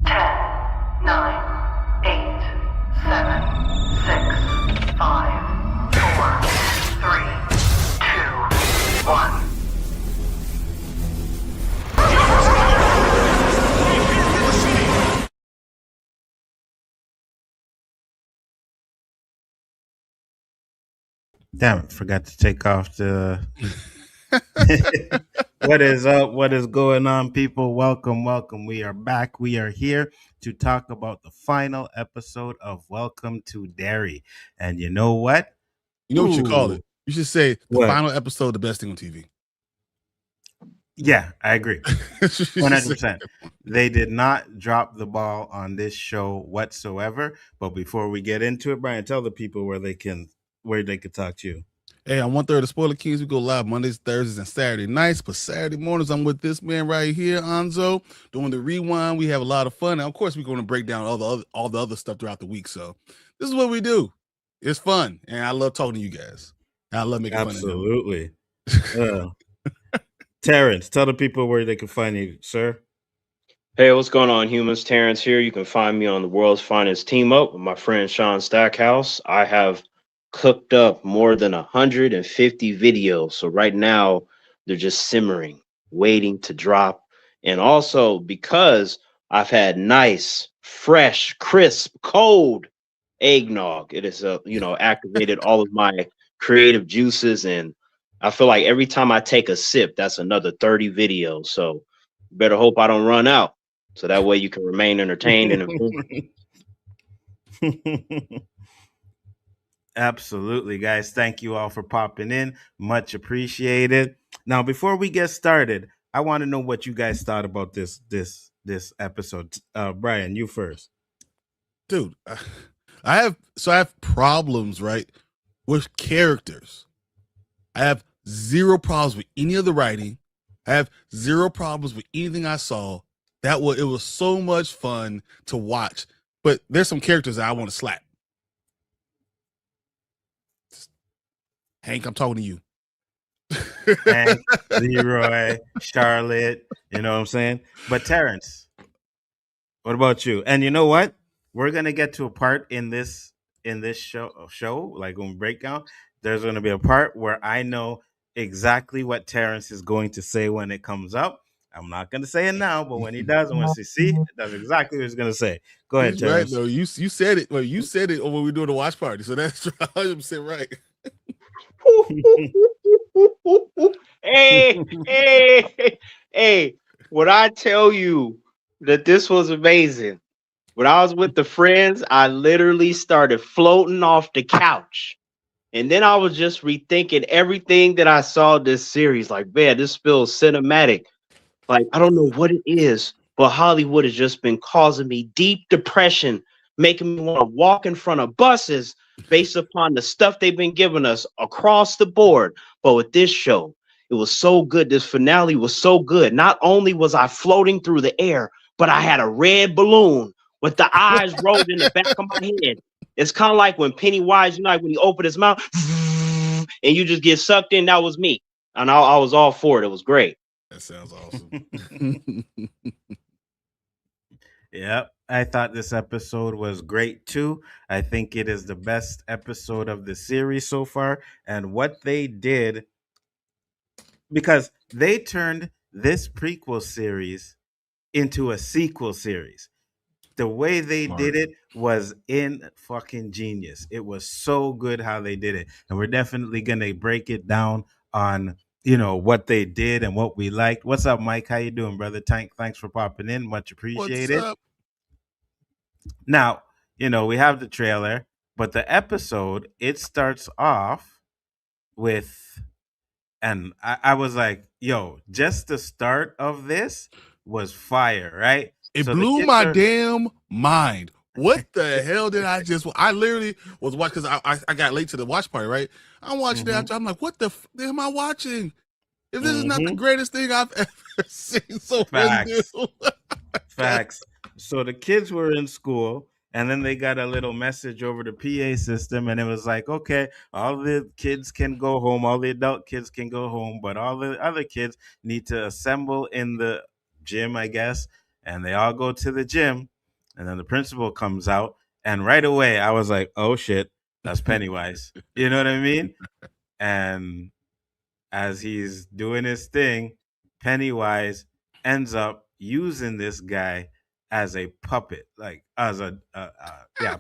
10, 9, 8, 7, 6, 5, 4, 3, 2, 1. Damn it, forgot to take off the. What is up? What is going on, people? Welcome, welcome. We are back. We are here to talk about the final episode of Welcome to Derry. And you know what? You know what you call it? You should say the What? final episode, the best thing on TV. Yeah, I agree. 100%. They did not drop the ball on this show whatsoever. But before we get into it, Brian, tell the people where they can talk to you. Hey, I'm 1/3 of Spoiler Kings. We go live Mondays, Thursdays, and Saturday nights. But Saturday mornings, I'm with this man right here, Anzo, doing the rewind. We have a lot of fun. And of course, we're going to break down all the other stuff throughout the week. So this is what we do. It's fun, and I love talking to you guys. I love making fun of them. Absolutely. Terrence, tell the people where they can find you, sir. Hey, what's going on, humans? Terrence here. You can find me on the world's finest team up with my friend Sean Stackhouse. I have cooked up more than 150 videos. So right now they're just simmering, waiting to drop. And also because I've had nice, fresh, crisp, cold eggnog, it has activated all of my creative juices, and I feel like every time I take a sip, that's another 30 videos. So better hope I don't run out. So that way you can remain entertained and informed. Absolutely, guys. Thank you all for popping in. Much appreciated. Now, before we get started, I want to know what you guys thought about this episode. Brian, you first. Dude, I have problems, right, with characters. I have zero problems with any of the writing. I have zero problems with anything I saw. It was so much fun to watch. But there's some characters that I want to slap. Hank, I'm talking to you. Hank, Leroy, Charlotte, you know what I'm saying? But Terrence, what about you? And you know what? We're gonna get to a part in this show, like when we break down, there's gonna be a part where I know exactly what Terrence is going to say when it comes up. I'm not gonna say it now, but when he does, I want to see, that's exactly what he's gonna say. Go ahead, Terrence. Right, though. You said it. Well, you said it when we were doing the watch party, so that's 100% right. Hey, when I tell you that this was amazing, when I was with the friends, I literally started floating off the couch. And then I was just rethinking everything that I saw this series. Like, man, this feels cinematic. Like, I don't know what it is, but Hollywood has just been causing me deep depression, making me want to walk in front of buses based upon the stuff they've been giving us across the board. But with this show, it was so good. This finale was so good. Not only was I floating through the air, but I had a red balloon with the eyes rolled in the back of my head. It's kind of like when Pennywise, like when he opened his mouth and you just get sucked in. That was me. And I was all for it. It was great. That sounds awesome. Yep. I thought this episode was great too. I think it is the best episode of the series so far. And what they did, because they turned this prequel series into a sequel series. The way they did it was in fucking genius. It was so good how they did it. And we're definitely going to break it down on, what they did and what we liked. What's up, Mike? How you doing, brother? Thanks for popping in. Much appreciated. What's up? Now, we have the trailer, but the episode, it starts off with, and I was like, yo, just the start of this was fire, right? It blew my damn mind. What the hell did I literally was watching, because I got late to the watch party, right? I'm watching that. I'm like, what the am I watching? If this is not the greatest thing I've ever seen. So Facts. So the kids were in school, and then they got a little message over the PA system, and it was like, okay, all the kids can go home, all the adult kids can go home, but all the other kids need to assemble in the gym, I guess, and they all go to the gym. And then the principal comes out, and right away I was like, oh shit, that's Pennywise. You know what I mean? And as he's doing his thing, Pennywise ends up using this guy as a puppet, like as a yeah,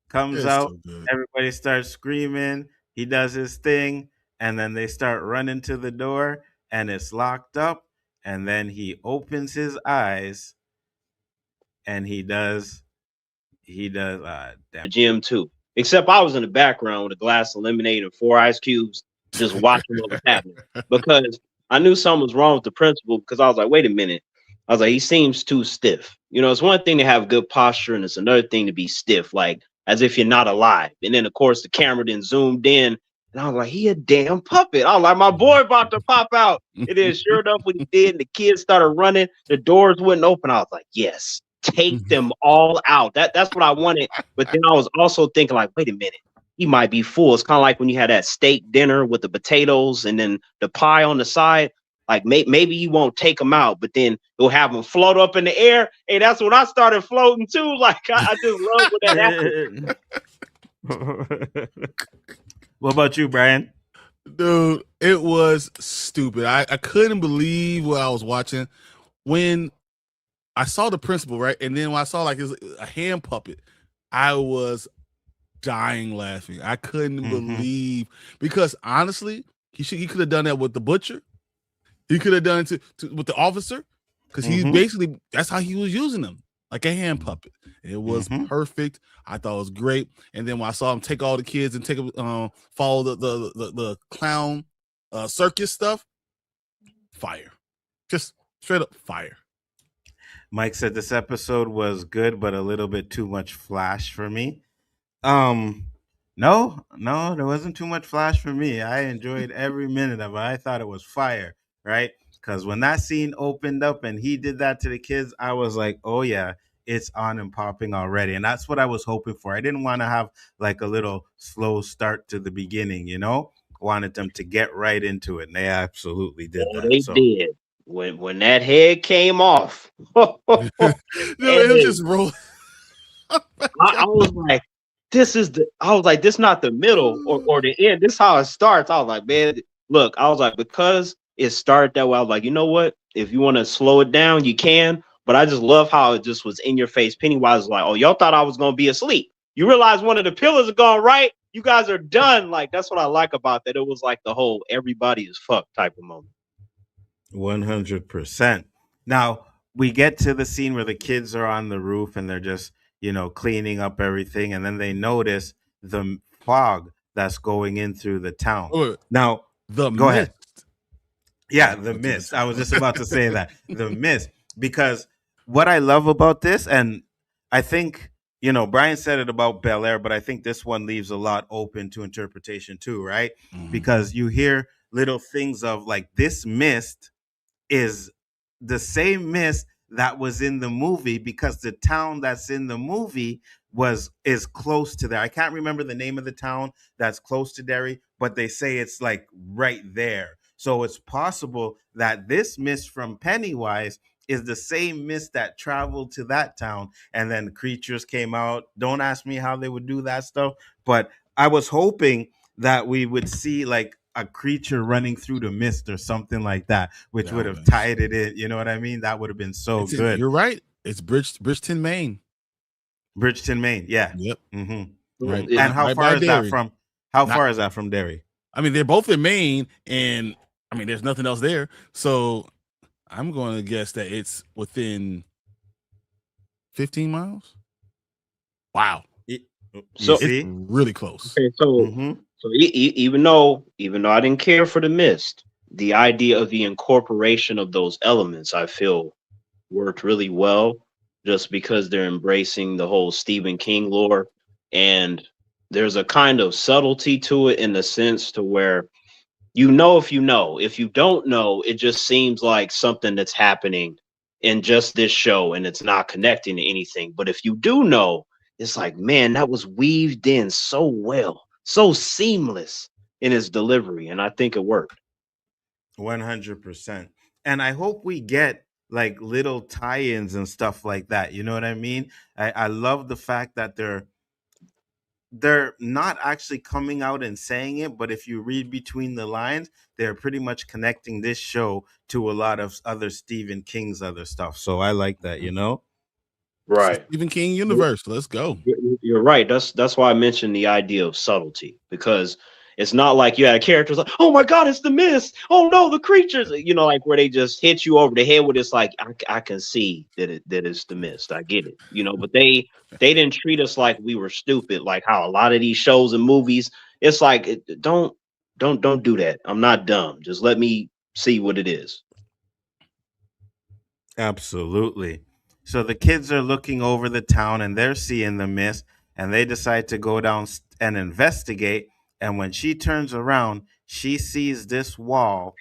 comes It's out, so good. everybody starts screaming, he does his thing, and then they start running to the door, and it's locked up, and then he opens his eyes, and he does damn. Gym too. Except I was in the background with a glass of lemonade and 4 ice cubes, just watching what was happening. Because I knew something was wrong with the principal, because I was like, wait a minute. I was like, he seems too stiff. You know, it's one thing to have good posture, and it's another thing to be stiff, like as if you're not alive. And then of course the camera then zoomed in, and I was like, he a damn puppet. I was like, my boy about to pop out. And then sure enough, when he did, and the kids started running, the doors wouldn't open. I was like, yes, take them all out. That's what I wanted. But then I was also thinking, like, wait a minute, he might be full. It's kind of like when you had that steak dinner with the potatoes and then the pie on the side. Like maybe you won't take them out, but then you'll have them float up in the air. Hey, that's when I started floating too. Like I just love when that happens. What about you, Brian? Dude, it was stupid. I couldn't believe what I was watching when I saw the principal, right? And then when I saw like a hand puppet, I was dying laughing. I couldn't believe, because honestly, he could have done that with the butcher. He could have done it with the officer, because he basically, that's how he was using them, like a hand puppet. It was perfect. I thought it was great. And then when I saw him take all the kids and take them, follow the clown circus stuff, fire, just straight up fire. Mike said this episode was good, but a little bit too much flash for me. No, there wasn't too much flash for me. I enjoyed every minute of it. I thought it was fire, right? Because when that scene opened up and he did that to the kids, I was like, oh yeah, it's on and popping already. And that's what I was hoping for. I didn't want to have like a little slow start to the beginning, you know? Wanted them to get right into it. And they absolutely did that. They did. When that head came off, No, it was just rolling. I was like, I was like, this not the middle or the end. This is how it starts. I was like, man, look, I was like, because it started that way, I was like, you know what? If you want to slow it down, you can. But I just love how it just was in your face. Pennywise was like, oh, y'all thought I was going to be asleep. You realize one of the pillars are gone right? You guys are done. Like, that's what I like about that. It was like the whole everybody is fucked type of moment. 100%. Now, we get to the scene where the kids are on the roof and they're just, cleaning up everything. And then they notice the fog that's going in through the town. Now, go ahead. Yeah, the mist. I was just about to say that. The mist. Because what I love about this, and I think, Brian said it about Bel Air, but I think this one leaves a lot open to interpretation too, right? Because you hear little things of like, this mist is the same mist that was in the movie, because the town that's in the movie is close to there. I can't remember the name of the town that's close to Derry, but they say it's like right there. So it's possible that this mist from Pennywise is the same mist that traveled to that town, and then creatures came out. Don't ask me how they would do that stuff, but I was hoping that we would see like a creature running through the mist or something like that, which would have tied it in. You know what I mean? That would have been so good. You're right. It's Bridgeton, Maine. Bridgeton, Maine. Yeah. Yep. Right. And how far is that from? How far is that from Derry? I mean, they're both in Maine, and I mean, there's nothing else there. So I'm going to guess that it's within 15 miles. Wow. So it's really close. Okay, so even though I didn't care for the mist, the idea of the incorporation of those elements, I feel, worked really well, just because they're embracing the whole Stephen King lore, and there's a kind of subtlety to it in the sense to where if you don't know, it just seems like something that's happening in just this show and it's not connecting to anything. But if you do know, it's like, man, that was weaved in so well, so seamless in its delivery. And I think it worked. 100%. And I hope we get like little tie-ins and stuff like that. You know what I mean? I love the fact that they're not actually coming out and saying it, but if you read between the lines, they're pretty much connecting this show to a lot of other Stephen King's other stuff. So I like that, you know? It's the Right. Stephen King universe. Let's go. You're right. That's why I mentioned the idea of subtlety, because it's not like you had characters like, oh my god, it's the mist. Oh no, the creatures. You know, like where they just hit you over the head with it's like I can see that it's the mist. I get it. You know, but they didn't treat us like we were stupid, like how a lot of these shows and movies. It's like don't do that. I'm not dumb. Just let me see what it is. Absolutely. So the kids are looking over the town and they're seeing the mist and they decide to go down and investigate. And when she turns around, she sees this wall,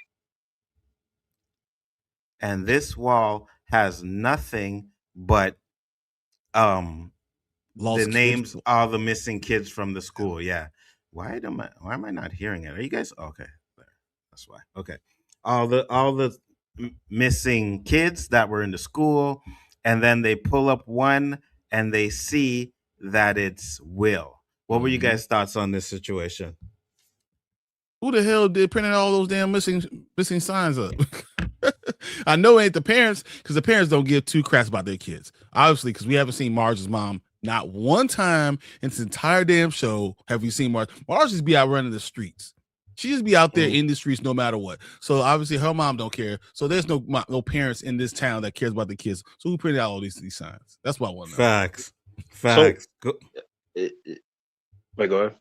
and this wall has nothing but um the Lost kids. names all the missing kids from the school. Yeah. Why am I not hearing it? Are you guys okay? There. That's why. Okay. All the missing kids that were in the school, and then they pull up one and they see that it's Will. What were you guys' thoughts on this situation? Who the hell did printing all those damn missing signs up? I know it ain't the parents, because the parents don't give two craps about their kids. Obviously, because we haven't seen Marge's mom not one time in this entire damn show. Have we seen Marge? Marge just be out running the streets. She just be out there in the streets no matter what. So obviously her mom don't care. So there's no parents in this town that cares about the kids. So who printed out all these signs? That's what I want to know. Facts. Facts. Wait, go ahead.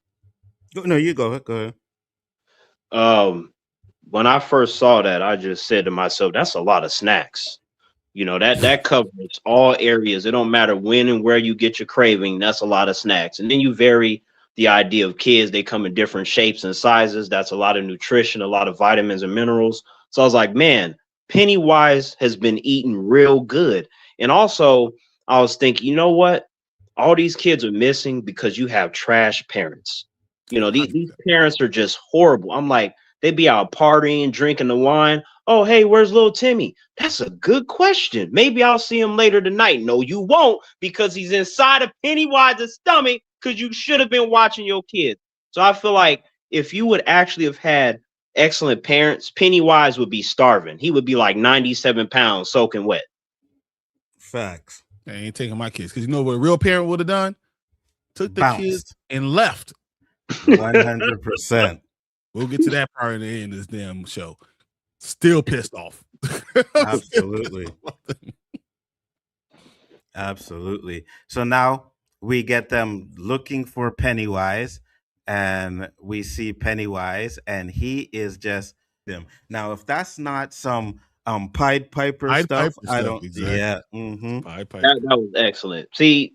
No, you go ahead. Go ahead. When I first saw that, I just said to myself, that's a lot of snacks. You know, that covers all areas. It don't matter when and where you get your craving. That's a lot of snacks. And then you vary the idea of kids. They come in different shapes and sizes. That's a lot of nutrition, a lot of vitamins and minerals. So I was like, man, Pennywise has been eating real good. And also, I was thinking, you know what? All these kids are missing because you have trash parents. You know, these parents are just horrible. I'm like, they be out partying, drinking the wine. Oh, hey, where's little Timmy? That's a good question. Maybe I'll see him later tonight. No, you won't, because he's inside of Pennywise's stomach, because you should have been watching your kids. So I feel like if you would actually have had excellent parents, Pennywise would be starving. He would be like 97 pounds soaking wet. Facts. I ain't taking my kids, because you know what a real parent would have done? Took the kids and left. 100%. We'll get to that part in the end of this damn show. Still pissed off. Absolutely. Absolutely. So now we get them looking for Pennywise, and we see Pennywise, and he is just them. Now, if that's not some Pied Piper stuff, I don't. Exactly. Yeah. Mm-hmm. Pied Piper. That was excellent. See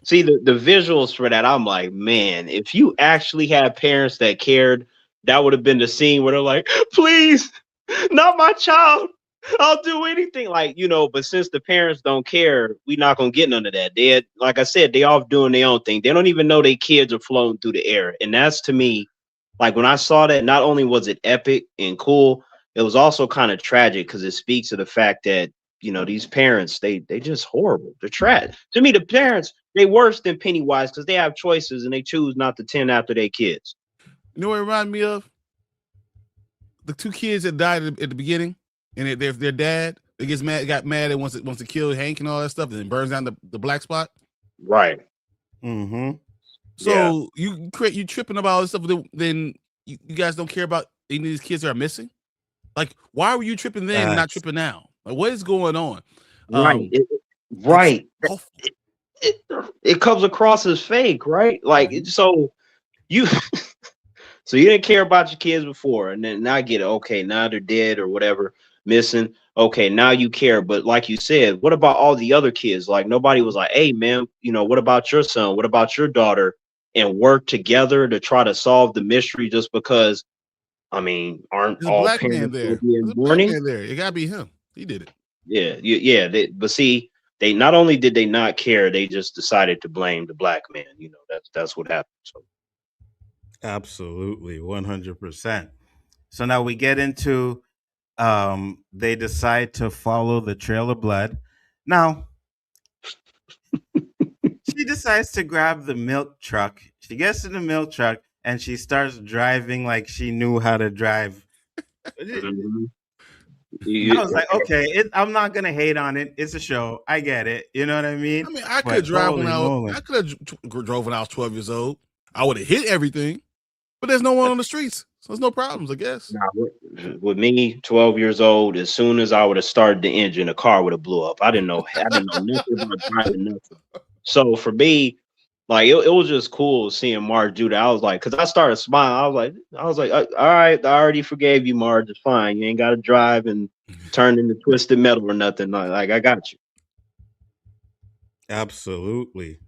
the visuals for that. I'm like, man, if you actually had parents that cared, that would have been the scene where they're like, please, not my child. I'll do anything. Like, you know, but since the parents don't care, we're not gonna get none of that. They, like I said, they off doing their own thing. They don't even know their kids are floating through the air. And that's, to me, like, when I saw that, not only was it epic and cool, it was also kind of tragic, because it speaks to the fact that, you know, these parents, they just horrible. They're trash. To me, the parents, they worse than Pennywise, because they have choices and they choose not to tend after their kids. You know what it reminded me of? The two kids that died at the beginning, and their dad got mad and wants to kill Hank and all that stuff, and then burns down the black spot. Right. Mm-hmm. So you tripping about all this stuff, then you guys don't care about any of these kids that are missing? Like, why were you tripping then and not tripping now? Like, what is going on? Right. It comes across as fake, right? Like, so you so you didn't care about your kids before, and then now I get it. Okay, now they're dead or whatever, missing. Okay, now you care. But like you said, what about all the other kids? Like, nobody was like, hey man, you know, what about your son? What about your daughter? And work together to try to solve the mystery, just because, I mean, aren't There's all black parents man there? in mourning? It gotta be him. He did it. Yeah. But see, they not only did they not care, they just decided to blame the black man. You know, that's what happened. So absolutely, 100%. So now we get into they decide to follow the trail of blood. Now, she decides to grab the milk truck. She gets in the milk truck and she starts driving like she knew how to drive. Mhm. I was like, okay, I'm not gonna hate on it. It's a show. I get it. You know what I mean? I mean, I But could drive when holy I was. moly. I could have drove when I was 12 years old. I would have hit everything, but there's no one on the streets, so there's no problems, I guess. Nah, with me, 12 years old, as soon as I would have started the engine, the car would have blew up. I didn't know nothing about driving nothing. So for me, like it was just cool seeing Marge do that. I was like, because I started smiling. I was like, all right, I already forgave you, Marge. It's fine. You ain't got to drive and turn into twisted metal or nothing. Like I got you. Absolutely.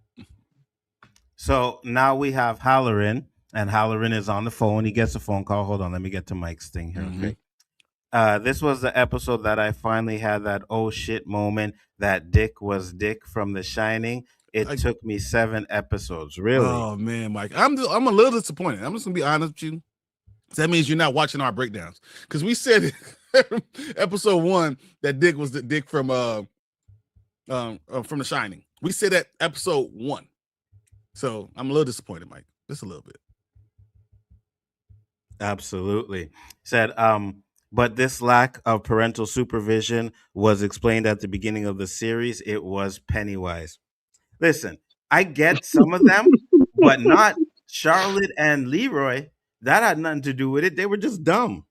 So now we have Hallorann, and Hallorann is on the phone. He gets a phone call. Hold on, let me get to Mike's thing here. Mhm. Okay. This was the episode that I finally had that oh shit moment that Dick was Dick from The Shining. It Like- took me 7 episodes. Really? Oh man, Mike, I'm a little disappointed. I'm just gonna be honest with you. That means you're not watching our breakdowns because we said episode 1 that Dick was the Dick from The Shining. We said that episode 1, so I'm a little disappointed, Mike, just a little bit. Absolutely. Said, but this lack of parental supervision was explained at the beginning of the series. It was Pennywise. Listen, I get some of them, but not Charlotte and Leroy. That had nothing to do with it. They were just dumb.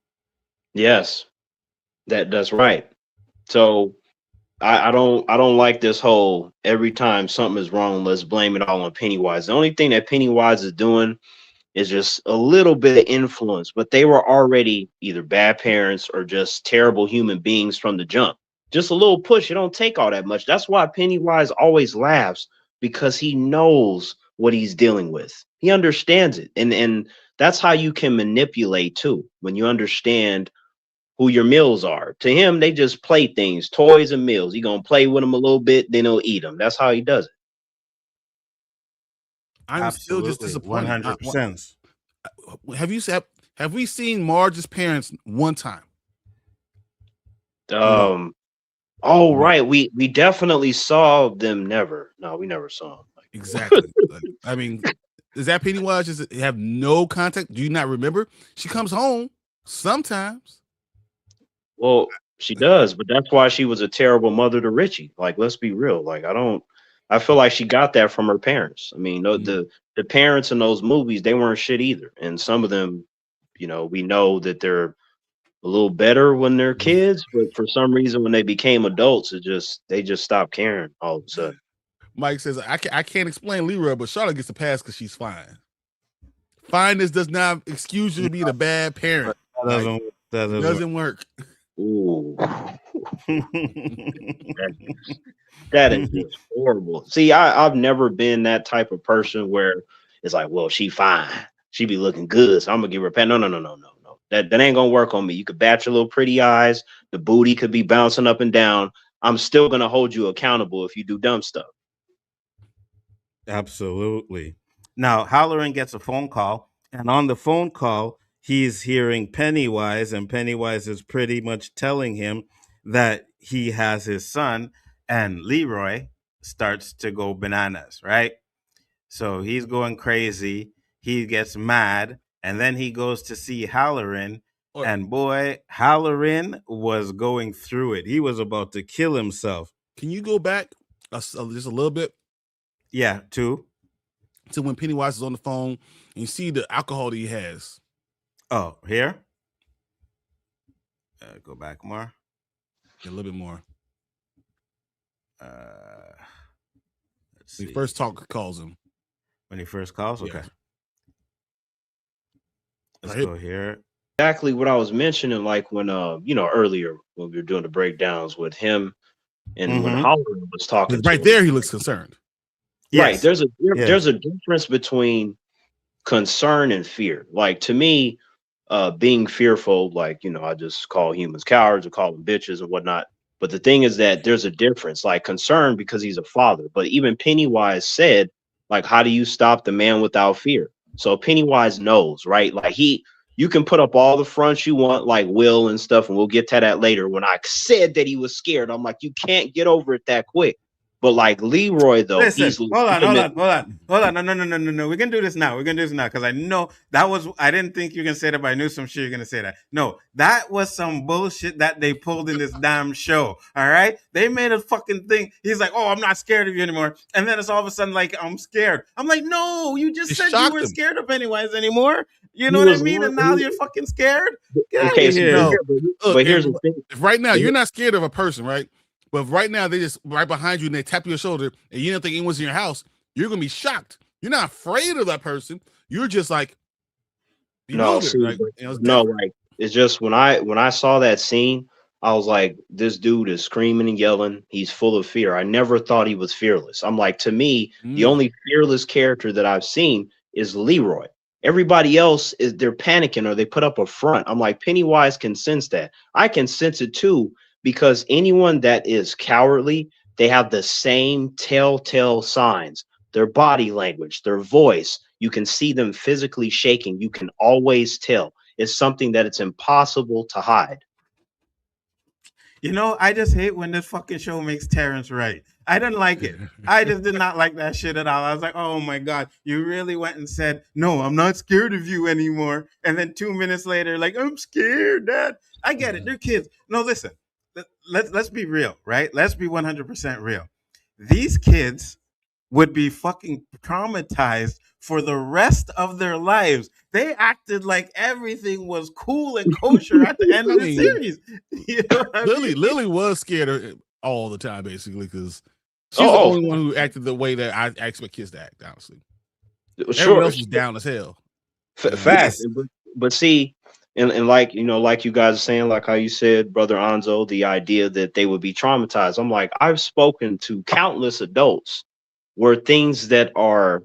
Yes, that's right. So I don't like this whole every time something is wrong, let's blame it all on Pennywise. The only thing that Pennywise is doing is just a little bit of influence, but they were already either bad parents or just terrible human beings from the jump. Just a little push. It don't take all that much. That's why Pennywise always laughs, because he knows what he's dealing with. He understands it. And that's how you can manipulate too. When you understand who your meals are. To him, they just play things, toys and meals. He gonna play with them a little bit, then he'll eat them. That's how he does it. I'm still just Absolutely. disappointed. 100%. Have we seen Marge's parents one time? Oh No. right, we definitely saw them. Never. No, we never saw them. Exactly. Like, I mean, is that Pennywise? Just have no contact? Do you not remember? She comes home sometimes. Well, she does, but that's why she was a terrible mother to Richie. Like, let's be real. Like, I feel like she got that from her parents. I mean, the parents in those movies, they weren't shit either. And some of them, we know that they're a little better when they're kids, but for some reason, when they became adults, they just stopped caring all of a sudden. Mike says, I can't explain Leroy, but Charlotte gets a pass because she's fine. Fineness does not excuse you to being a bad parent. That Doesn't work. Ooh. That is just horrible. See, I've never been that type of person where it's like, well, she fine. She be looking good, so I'm gonna give her a pat. No. That ain't gonna work on me. You could bat your little pretty eyes, the booty could be bouncing up and down. I'm still gonna hold you accountable if you do dumb stuff. Absolutely. Now, Hallorann gets a phone call, and on the phone call, he's hearing Pennywise, and Pennywise is pretty much telling him that he has his son, and Leroy starts to go bananas, right? So he's going crazy. He gets mad, and then he goes to see Hallorann, and boy, Hallorann was going through it. He was about to kill himself. Can you go back just a little bit? Yeah, to when Pennywise is on the phone and you see the alcohol that he has. Oh, here? Go back more. A little bit more. Let's see. When he first calls him. When he first calls? Okay. Yes. Let's go here. Exactly what I was mentioning, like when earlier when we were doing the breakdowns with him and when Hallorann was talking right there, he looks concerned. Yes. Right. There's a difference between concern and fear. Like to me, being fearful, like, I just call humans cowards or call them bitches and whatnot. But the thing is that there's a difference, like concern because he's a father. But even Pennywise said, like, how do you stop the man without fear? So Pennywise knows, right? Like You can put up all the fronts you want, like Will and stuff, and we'll get to that later. When I said that he was scared, I'm like, you can't get over it that quick. But like Leroy, though, Listen, he's hold on. legitimate. No. We're gonna do this now. We're gonna do this now because I know that was. I didn't think you were gonna say that, but I knew some shit you're gonna say that. No, that was some bullshit that they pulled in this damn show. All right, they made a fucking thing. He's like, "Oh, I'm not scared of you anymore," and then it's all of a sudden like, "I'm scared." I'm like, "No, you just It said you shocked weren't him. scared of Pennywise anymore. You He know what I was mean? And now you're fucking scared. Get out okay. of So here." No, but look, here's the thing. if right now you're not scared of a person, right? But if right now they just right behind you and they tap your shoulder and you don't think anyone's in your house, you're gonna be shocked. You're not afraid of that person. You're just like No, bewildered. see, Like, but no, like it's just when I saw that scene, I was like, this dude is screaming and yelling. He's full of fear. I never thought he was fearless. I'm like, to me, the only fearless character that I've seen is Leroy. Everybody else is they're panicking or they put up a front. I'm like, Pennywise can sense that. I can sense it too, because anyone that is cowardly, they have the same telltale signs. Their body language, their voice, you can see them physically shaking. You can always tell. It's something that it's impossible to hide. You know, I just hate when this fucking show makes Terrence right. I didn't like it. I just did not like that shit at all. I was like, oh my God, you really went and said, no, I'm not scared of you anymore. And then 2 minutes later, like, I'm scared, Dad. I get it. They're kids. No, listen, let's be real, right? Let's be 100% real. These kids would be fucking traumatized for the rest of their lives. They acted like everything was cool and kosher at the end of the series. You know what I mean? Lilly was scared of all the time, basically, because she's the Oh, only one who acted the way that I expect kids to act. Honestly, everyone sure. else was down as hell. Facts. But see, and like like you guys are saying, like how you said, Brother Anzo, the idea that they would be traumatized. I'm like, I've spoken to countless adults where things that are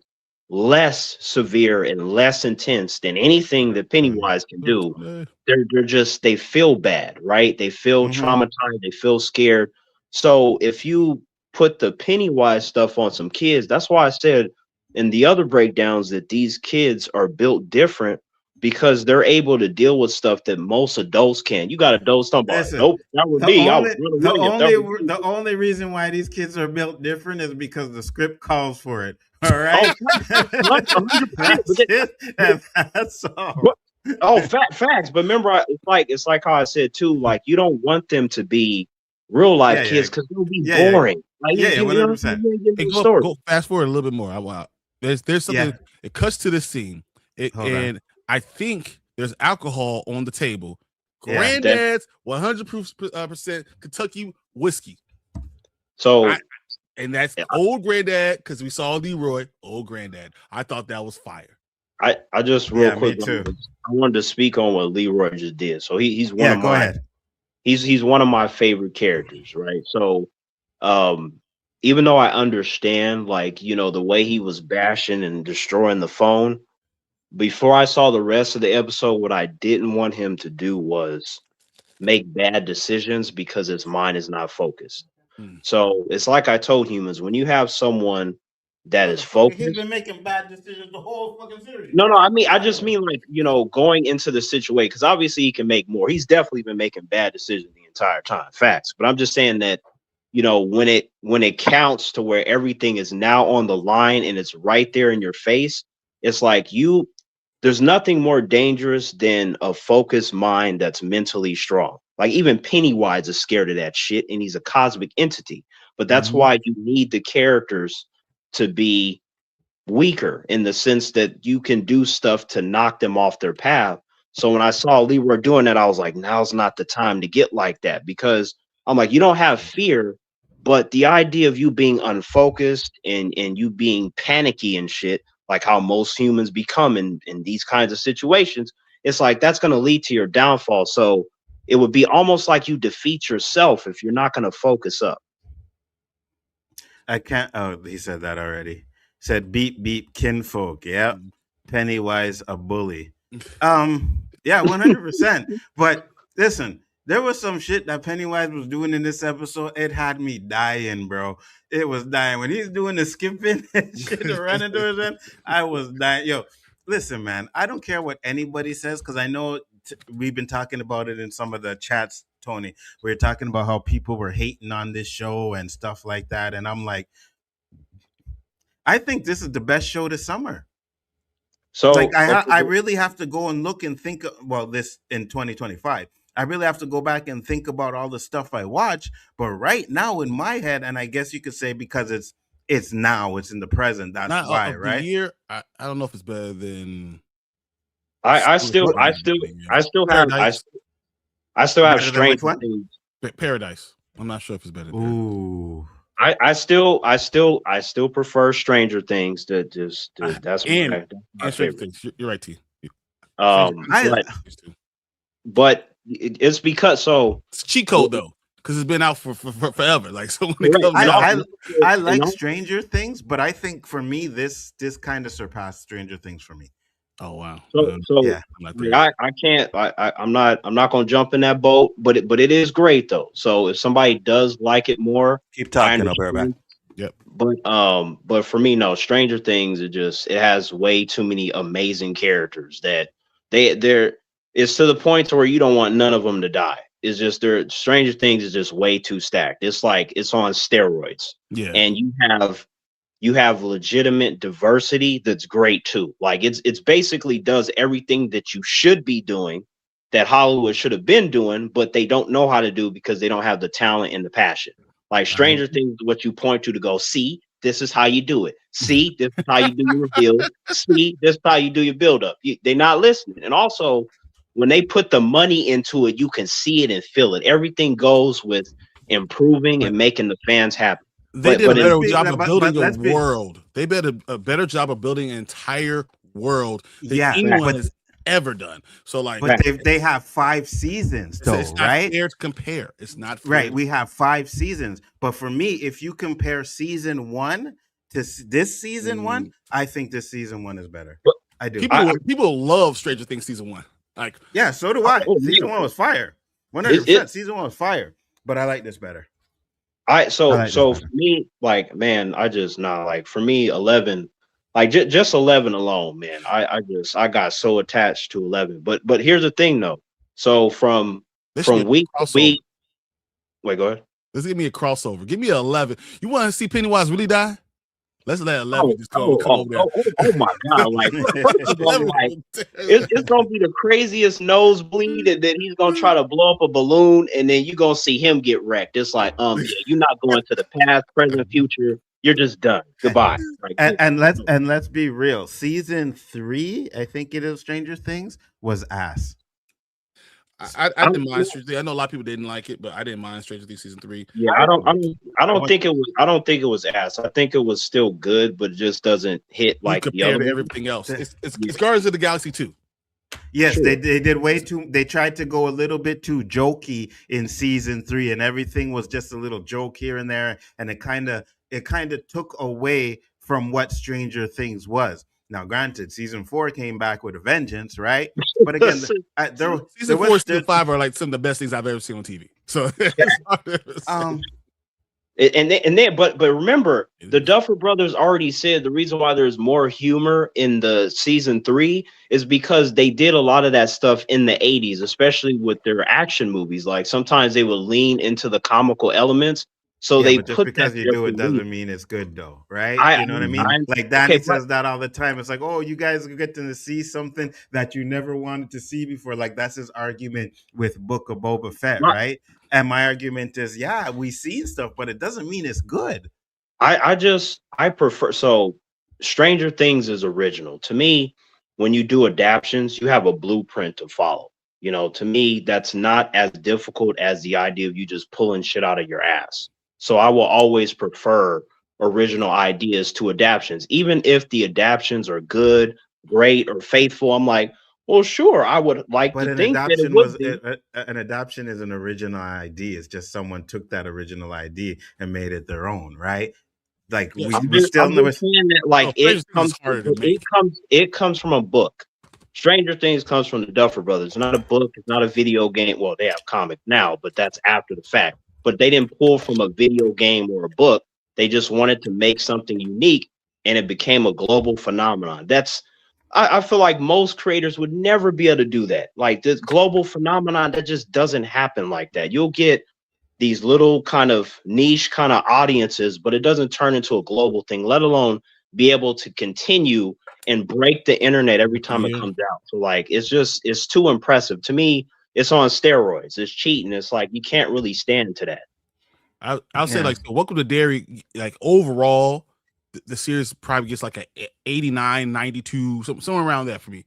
less severe and less intense than anything that Pennywise can do, they're just they feel bad, right? They feel traumatized, they feel scared. So if you put the Pennywise stuff on some kids, that's why I said in the other breakdowns that these kids are built different because they're able to deal with stuff that most adults can. You got adults talking about, Listen, nope, that was me. I would run away if that was me. the only reason why these kids are built different is because the script calls for it. All right, Oh, 100%. that's it, and that's all. Oh, facts. But remember, it's like how I said too. Like you don't want them to be real life kids because they'll be boring. Like, yeah, 100%. Hey, go fast forward a little bit more. There's something. It cuts to this scene, and I think there's alcohol on the table. Granddad's 100% Kentucky whiskey. So. And that's old granddad because we saw Leroy, old granddad. I thought that was fire. I just real quick, me too. I wanted to speak on what Leroy just did. So he's one of go my ahead. He's one of my favorite characters, right? So even though I understand like the way he was bashing and destroying the phone, before I saw the rest of the episode, what I didn't want him to do was make bad decisions because his mind is not focused. So it's like I told humans, when you have someone that is focused. He's been making bad decisions the whole fucking series. No, I just mean like, going into the situation, because obviously he can make more. He's definitely been making bad decisions the entire time. Facts. But I'm just saying that, when it counts to where everything is now on the line and it's right there in your face, it's like there's nothing more dangerous than a focused mind that's mentally strong. Like even Pennywise is scared of that shit, and he's a cosmic entity. But that's why you need the characters to be weaker in the sense that you can do stuff to knock them off their path. So when I saw Leroy doing that, I was like, now's not the time to get like that, because I'm like, you don't have fear, but the idea of you being unfocused and you being panicky and shit, like how most humans become in these kinds of situations, it's like that's going to lead to your downfall. So it would be almost like you defeat yourself if you're not going to focus up. I can't. Oh, he said that already. Said beep beep kinfolk. Yeah, Pennywise a bully. Yeah, 100%. But listen, there was some shit that Pennywise was doing in this episode. It had me dying, bro. It was dying when he's doing the skipping and shit, the running towards him. I was dying. Yo, listen, man, I don't care what anybody says because I know we've been talking about it in some of the chats, Tony. We were talking about how people were hating on this show and stuff like that, and I'm like, I think this is the best show this summer. Like So I really have to go and look and think. Well, this in 2025, I really have to go back and think about all the stuff I watch. But right now in my head, and I guess you could say because it's now, it's in the present. That's Not why, of the right? year. I don't know if it's better than. I still have Paradise. I still have Better than which Stranger one? Things. Paradise. I'm not sure if it's better than Paradise. Ooh. I still prefer Stranger Things. That's And my Stranger favorite. Things. You're right, T. But it's because it's cheat code though, because it's been out for forever. Like so when it Right. comes out, I like Stranger Things, but I think for me this kind of surpassed Stranger Things for me. oh wow. So Yeah. I can't. I'm not gonna jump in that boat. But it is great though. So if somebody does like it more, Keep I talking, I'll be right back. understand. Yep. But for me, no. Stranger Things, it has way too many amazing characters that they're it's to the point to where you don't want none of them to die. It's just Stranger Things is just way too stacked. It's like it's on steroids. Yeah. And you have legitimate diversity that's great too. Like it's basically does everything that you should be doing that Hollywood should have been doing, but they don't know how to do because they don't have the talent and the passion. Like Stranger Things is what you point to go, see, this is how you do it. See, this is how you do your reveal. See, this is how you do your build up. They're not listening. And also, when they put the money into it, you can see it and feel it. Everything goes with improving and making the fans happy. They did a better job of building a world. They did a better job of building an entire world than Yeah, anyone has ever done. So like, but they have 5 seasons though, it's not right? fair to compare. It's not fair. Right. We have 5 seasons, but for me, if you compare season 1 to this season 1, I think this season 1 is better. I do. People love Stranger Things season 1. Like, yeah, so do I. Season 1 was fire. 100%. Season 1 was fire, but I like this better. So for me, like, man, I just like for me 11, like just 11 alone, man. I got so attached to 11. But here's the thing though. So from week to week, wait, go ahead. Let's give me a crossover. Give me 11. You want to see Pennywise really die? Let's let 11 just come over there. Oh my god! Like, it's gonna be the craziest nosebleed that he's gonna try to blow up a balloon, and then you're gonna see him get wrecked. It's like, yeah, you're not going to the past, present, future. You're just done. Goodbye. And let's be real. Season 3, I think it is Stranger Things, was ass. I didn't mind Stranger Things. I know a lot of people didn't like it, but I didn't mind Stranger Things season 3. Yeah, I don't think it was ass. I think it was still good, but it just doesn't hit like the other to everything else. It's Guardians of the Galaxy 2. Yes, sure. They did way too. They tried to go a little bit too jokey in season 3, and everything was just a little joke here and there, and it kind of took away from what Stranger Things was. Now, granted, season 4 came back with a vengeance, right? But again, season 4 and 5 are like some of the best things I've ever seen on TV. So, but remember, the Duffer Brothers already said the reason why there's more humor in the season 3 is because they did a lot of that stuff in the 80s, especially with their action movies. Like sometimes they would lean into the comical elements. So they but just put because you do it doesn't mean it's good, though, right? You know what I mean? Like Danny says that all the time. It's like, oh, you guys are getting to see something that you never wanted to see before. Like that's his argument with Book of Boba Fett, right? And my argument is, yeah, we see stuff, but it doesn't mean it's good. I prefer. So Stranger Things is original to me. When you do adaptions, you have a blueprint to follow. You know, to me, that's not as difficult as the idea of you just pulling shit out of your ass. So I will always prefer original ideas to adaptions, even if the adaptions are good, great, or faithful. I'm like, well, sure, I would like to think that it would be. An adaptation is an original idea. It's just someone took that original idea and made it their own, right? Like we still never saying that. Like it comes from a book. Stranger Things comes from the Duffer Brothers. It's not a book. It's not a video game. Well, they have comic now, but that's after the fact. But they didn't pull from a video game or a book. They just wanted to make something unique, and it became a global phenomenon. I feel like most creators would never be able to do that. Like this global phenomenon, that just doesn't happen like that. You'll get these little kind of niche kind of audiences, but it doesn't turn into a global thing, let alone be able to continue and break the internet every time it Yeah. comes out. So like it's too impressive. To me, it's on steroids. It's cheating. It's like you can't really stand to that. I'll say Yeah. like, so Welcome to Derry, like overall, the series probably gets like a 89, 92, somewhere around that for me.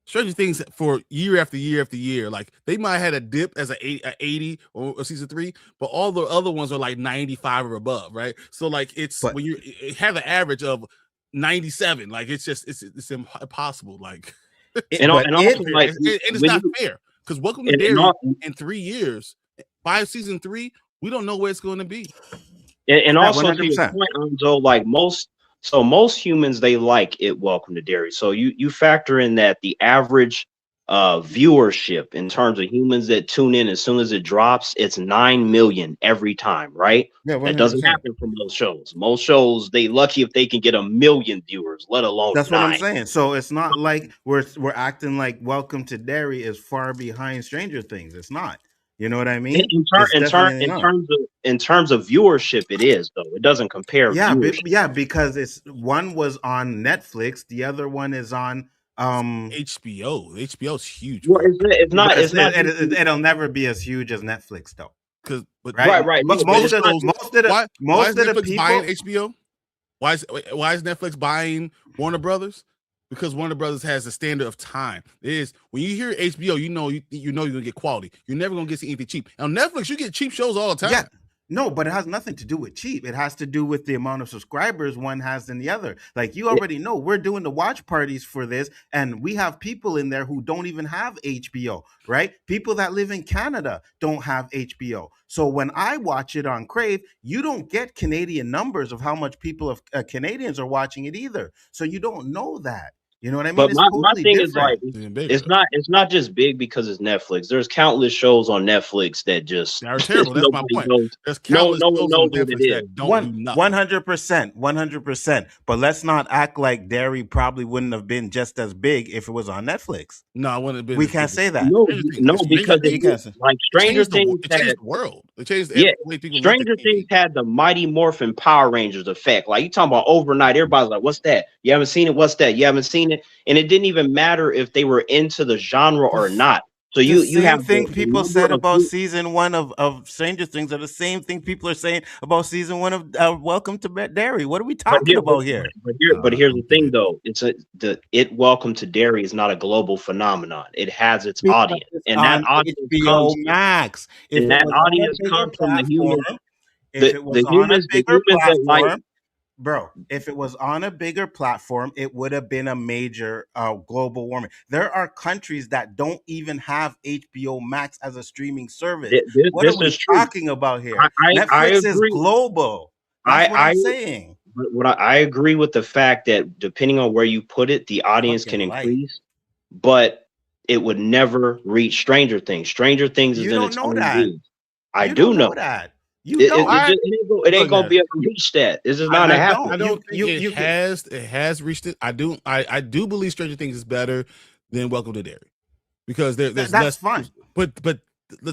Stranger Things for year after year after year, like they might have had a dip as a 80 or season 3, but all the other ones are like 95 or above, right? So like it's But- when you have an average of 97, like it's just it's impossible, like And but also it- like and it's when not you- fair because Welcome to and Derry all- in 3 years, by season 3, we don't know where it's going to be. and Yeah, also to your 100%. point, Anzo, like most humans, they like it Welcome to Derry. So you factor in that the average viewership in terms of humans that tune in as soon as it drops, it's 9 million every time, right? Yeah, That doesn't 100%. happen for most shows. Most shows, they lucky if they can get 1 million viewers, let alone That's 9. what I'm saying. So it's not like we're acting like Welcome to Derry is far behind Stranger Things. It's not. You know what I mean? It's definitely not. In terms of viewership, it is though. It doesn't compare viewership. Because it's one was on Netflix, the other one is on HBO. HBO is huge. Well, it's not. but It's not. it'll never be as huge as Netflix though. Right. Right. No, But but it's most of the Netflix people buying HBO? Why is Netflix buying Warner Brothers? Because Warner Brothers has a standard of time. It is when you hear HBO, you know you're gonna get quality. You're never gonna get anything cheap. On Netflix, you get cheap shows all the time. Yeah. No, but it has nothing to do with cheap. It has to do with the amount of subscribers one has than the other. Like you already know, we're doing the watch parties for this, and we have people in there who don't even have HBO, right? People that live in Canada don't have HBO. So when I watch it on Crave, you don't get Canadian numbers of how much people of Canadians are watching it either. So you don't know that. You know what I mean? But It's my totally thing different. is like it's not just big because it's Netflix. There's countless shows on Netflix that just They're terrible. That's my point. There's countless no one shows knows on what Netflix it that is. don't do nothing. 100%. But let's not act like Derry probably wouldn't have been just as big if it was on Netflix. No, I wouldn't have been. We can't say that. No, because like Stranger Things, Things it changed had the world. It changed yeah. the way people Stranger looked at Things TV. had the Mighty Morphin Power Rangers effect. Like you talking about overnight, everybody's like, "What's that? You haven't seen it? What's that? You haven't seen it?" And it didn't even matter if they were into the genre or not. So you have the same thing people said about people. season 1 of Stranger Things are the same thing people are saying about season 1 of Welcome to Derry. What are we talking about here? But here's the thing, though. It Welcome to Derry is not a global phenomenon. It has its Because audience, it's and that on audience HBO Max. If and it that was on a audience bigger comes from the platform, humans. if it was The on a humans bigger that like. platform, bro, if it was on a bigger platform, it would have been a major global warming. There are countries that don't even have HBO Max as a streaming service. What are we talking about here? Netflix is global. That's what I'm saying. But I agree with the fact that depending on where you put it, the audience can increase, but it would never reach Stranger Things. Stranger Things is in its own league. I do know that. It ain't gonna be able to reach that. It's just not gonna happen. I don't think it has reached it. I do believe Stranger Things is better than Welcome to Derry because there's that's less fine. But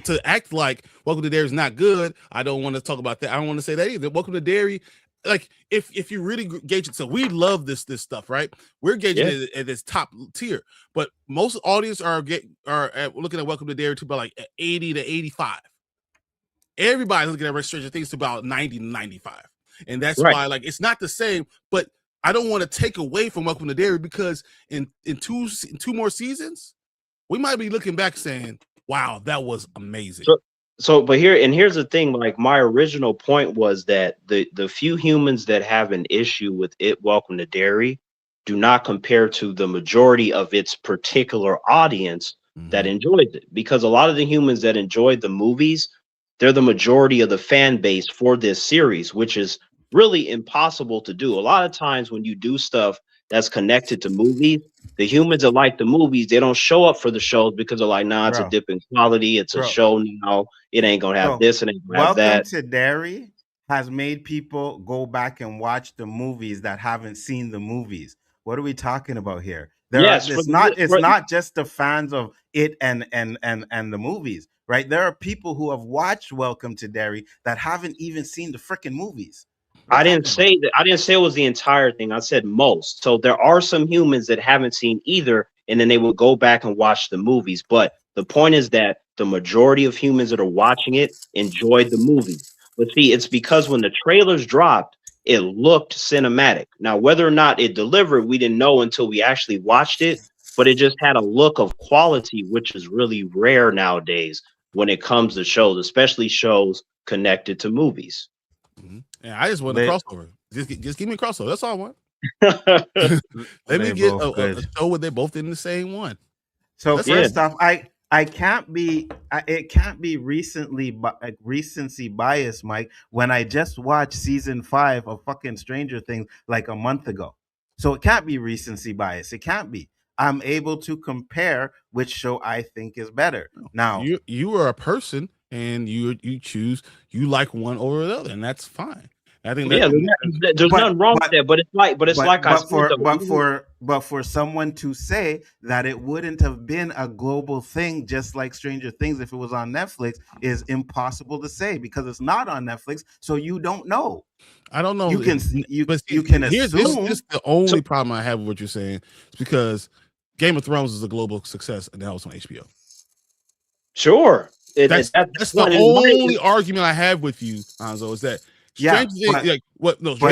to act like Welcome to Derry is not good, I don't want to talk about that. I don't want to say that either. Welcome to Derry, like if you really gauge it, so we love this stuff, right? We're gauging it at this top tier, but most audience are looking at Welcome to Derry to about like 80 to 85. Everybody's looking at Stranger Things to about 90 to 95. And that's why, like, it's not the same, but I don't want to take away from Welcome to Derry because in two more seasons, we might be looking back saying, wow, that was amazing. But here's the thing, like my original point was that the few humans that have an issue with it Welcome to Derry do not compare to the majority of its particular audience that enjoys it. Because a lot of the humans that enjoyed the movies, they're the majority of the fan base for this series, which is really impossible to do. A lot of times when you do stuff that's connected to movies, the humans that like the movies, they don't show up for the shows because they're like, nah, it's a dip in quality. It's a show now. It ain't going to have this. It ain't going to have that. Welcome to Derry has made people go back and watch the movies that haven't seen the movies. What are we talking about here? Yes, It's not just the fans of it and the movies, right? There are people who have watched Welcome to Derry that haven't even seen the freaking movies. I didn't say that. I didn't say it was the entire thing. I said most. So there are some humans that haven't seen either, and then they will go back and watch the movies. But the point is that the majority of humans that are watching it enjoyed the movie. But see, it's because when the trailers dropped, it looked cinematic. Now, whether or not it delivered, we didn't know until we actually watched it. But it just had a look of quality, which is really rare nowadays when it comes to shows, especially shows connected to movies. Mm-hmm. Yeah, I just want a crossover. Just give me a crossover. That's all I want. Let me get a show where they're both in the same one. So first off, I can't be it can't be recency bias, Mike, when I just watched season 5 of fucking Stranger Things like a month ago. So it can't be recency bias. It can't be. I'm able to compare which show I think is better. Now you are a person and you choose you like one over the other, and that's fine. I think there's nothing wrong with that, but for someone to say that it wouldn't have been a global thing just like Stranger Things if it was on Netflix is impossible to say because it's not on Netflix, so you don't know. I don't know. You can assume. This is the only problem I have with what you're saying. It's because Game of Thrones is a global success, and that was on HBO. Sure, that's the only argument I have with you, Anzo, is that. Yeah, but hold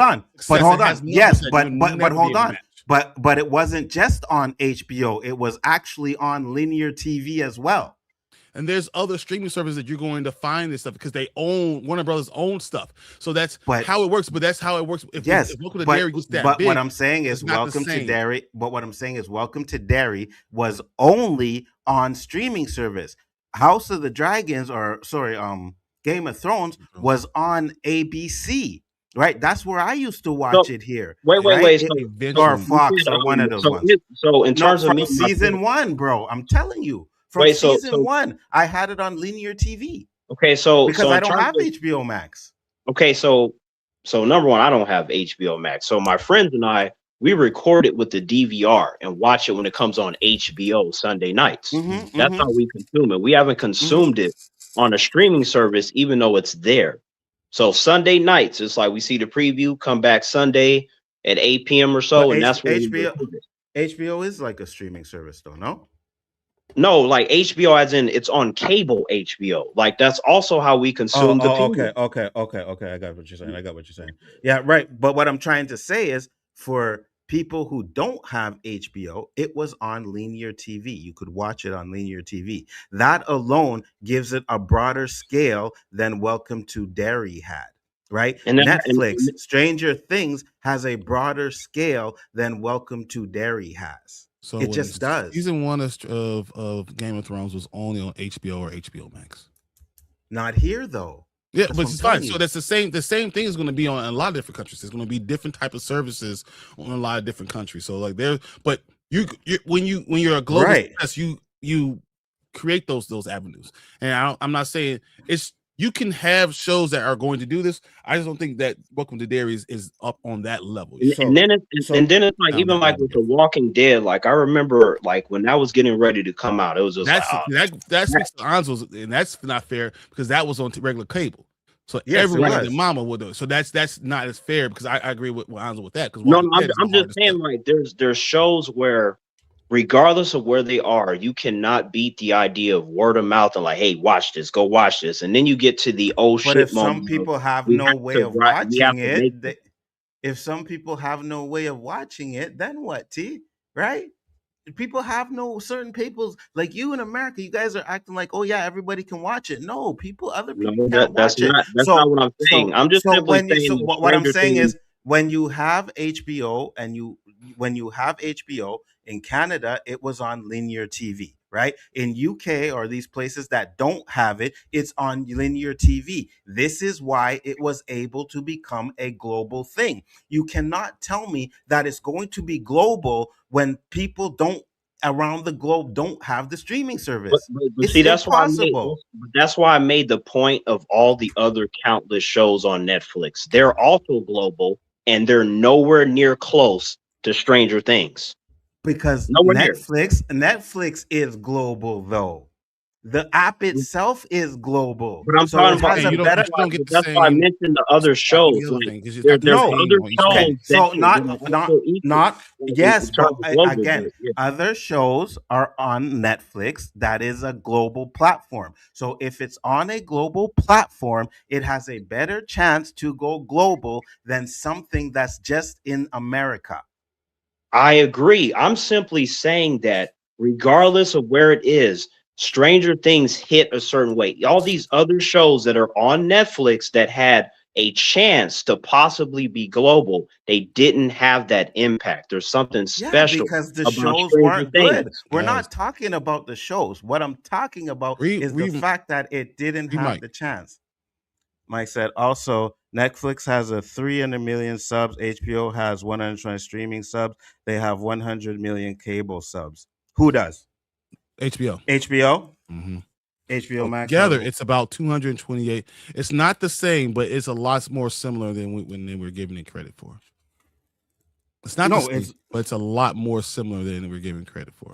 on. Yes, but hold on. But it wasn't just on HBO. It was actually on linear TV as well. And there's other streaming services that you're going to find this stuff because they own Warner Brothers own stuff. So that's how it works. But that's how it works. If Welcome to Derry was that big, what I'm saying is Welcome to Derry. But what I'm saying is Welcome to Derry was only on streaming service. House of the Dragons, Game of Thrones was on ABC, right? That's where I used to watch it here. Wait. Or Fox or one of those ones. So in terms of season 1, bro, I'm telling you, from season 1, I had it on linear TV. Okay, so because I don't have HBO Max. Okay, so number one, I don't have HBO Max. So my friends and I, we record it with the DVR and watch it when it comes on HBO Sunday nights. That's how we consume it. We haven't consumed it on a streaming service, even though it's there. So Sunday nights, it's like we see the preview, come back Sunday at 8 p.m. or so, and that's when HBO is like a streaming service, though, no? No, like HBO, as in it's on cable HBO. Like that's also how we consume the. Okay. I got what you're saying. Yeah, right. But what I'm trying to say is, for people who don't have HBO, it was on linear TV. You could watch it on linear TV. That alone gives it a broader scale than Welcome to Derry had, right? And Netflix, Stranger Things has a broader scale than Welcome to Derry has. So it just does. Season 1 of Game of Thrones was only on HBO or HBO Max. Not here, though. Yeah, but it's fine. So that's the same thing is going to be on a lot of different countries. There's going to be different type of services on a lot of different countries. So like but you when you're a global success, you create those avenues. And I'm not saying you can have shows that are going to do this. I just don't think that Welcome to Derry is up on that level. And then it's like even like with The Walking Dead. Like I remember like when that was getting ready to come out, it was just that's Anzo's, and that's not fair because that was on regular cable. So everybody, the mama would do it. So that's not as fair because I agree with Anzo with that. Because I'm just saying like there's shows where, regardless of where they are, you cannot beat the idea of word of mouth and like, hey, watch this, go watch this. And then you get to the But if some people have no way of watching it, if some people have no way of watching it, then what, T? Right? People have certain people's like you in America, you guys are acting like, oh yeah, everybody can watch it. No, other people can't watch it. That's not what I'm saying. I'm just simply saying what I'm saying is when you have HBO when you have HBO in Canada, it was on linear TV, right? In UK or these places that don't have it, it's on linear TV. This is why it was able to become a global thing. You cannot tell me that it's going to be global when people around the globe don't have the streaming service. But see, that's impossible. That's why I made the point of all the other countless shows on Netflix. They're also global, and they're nowhere near close to Stranger Things. Because Nowhere near. Netflix is global though. The app itself is global. But I'm So talking it about has And a you better don't get the that's why I same mentioned the other like shows. any other Like thing because it's not the there's no. same other on each shows Okay, channel. so that are also equal yes, in but terms of global. again, But yeah. other shows are on Netflix. That is a global platform. So if it's on a global platform, it has a better chance to go global than something that's just in America. I agree. I'm simply saying that regardless of where it is, Stranger Things hit a certain way. All these other shows that are on Netflix that had a chance to possibly be global, they didn't have that impact. There's something Yeah, special because the about shows Stranger weren't good. Things. We're Guys, not talking about the shows. What I'm talking about read is the read fact that it didn't read have Mike. the chance. Mike said also Netflix has a 300 million subs. HBO has 120 streaming subs. They have 100 million cable subs. Who does? HBO. HBO? Mm-hmm. HBO So Max has together, it's about 228. It's not the same, but it's a lot more similar than when they were giving it credit for. It's not the no, same, but it's a lot more similar than we're giving credit for.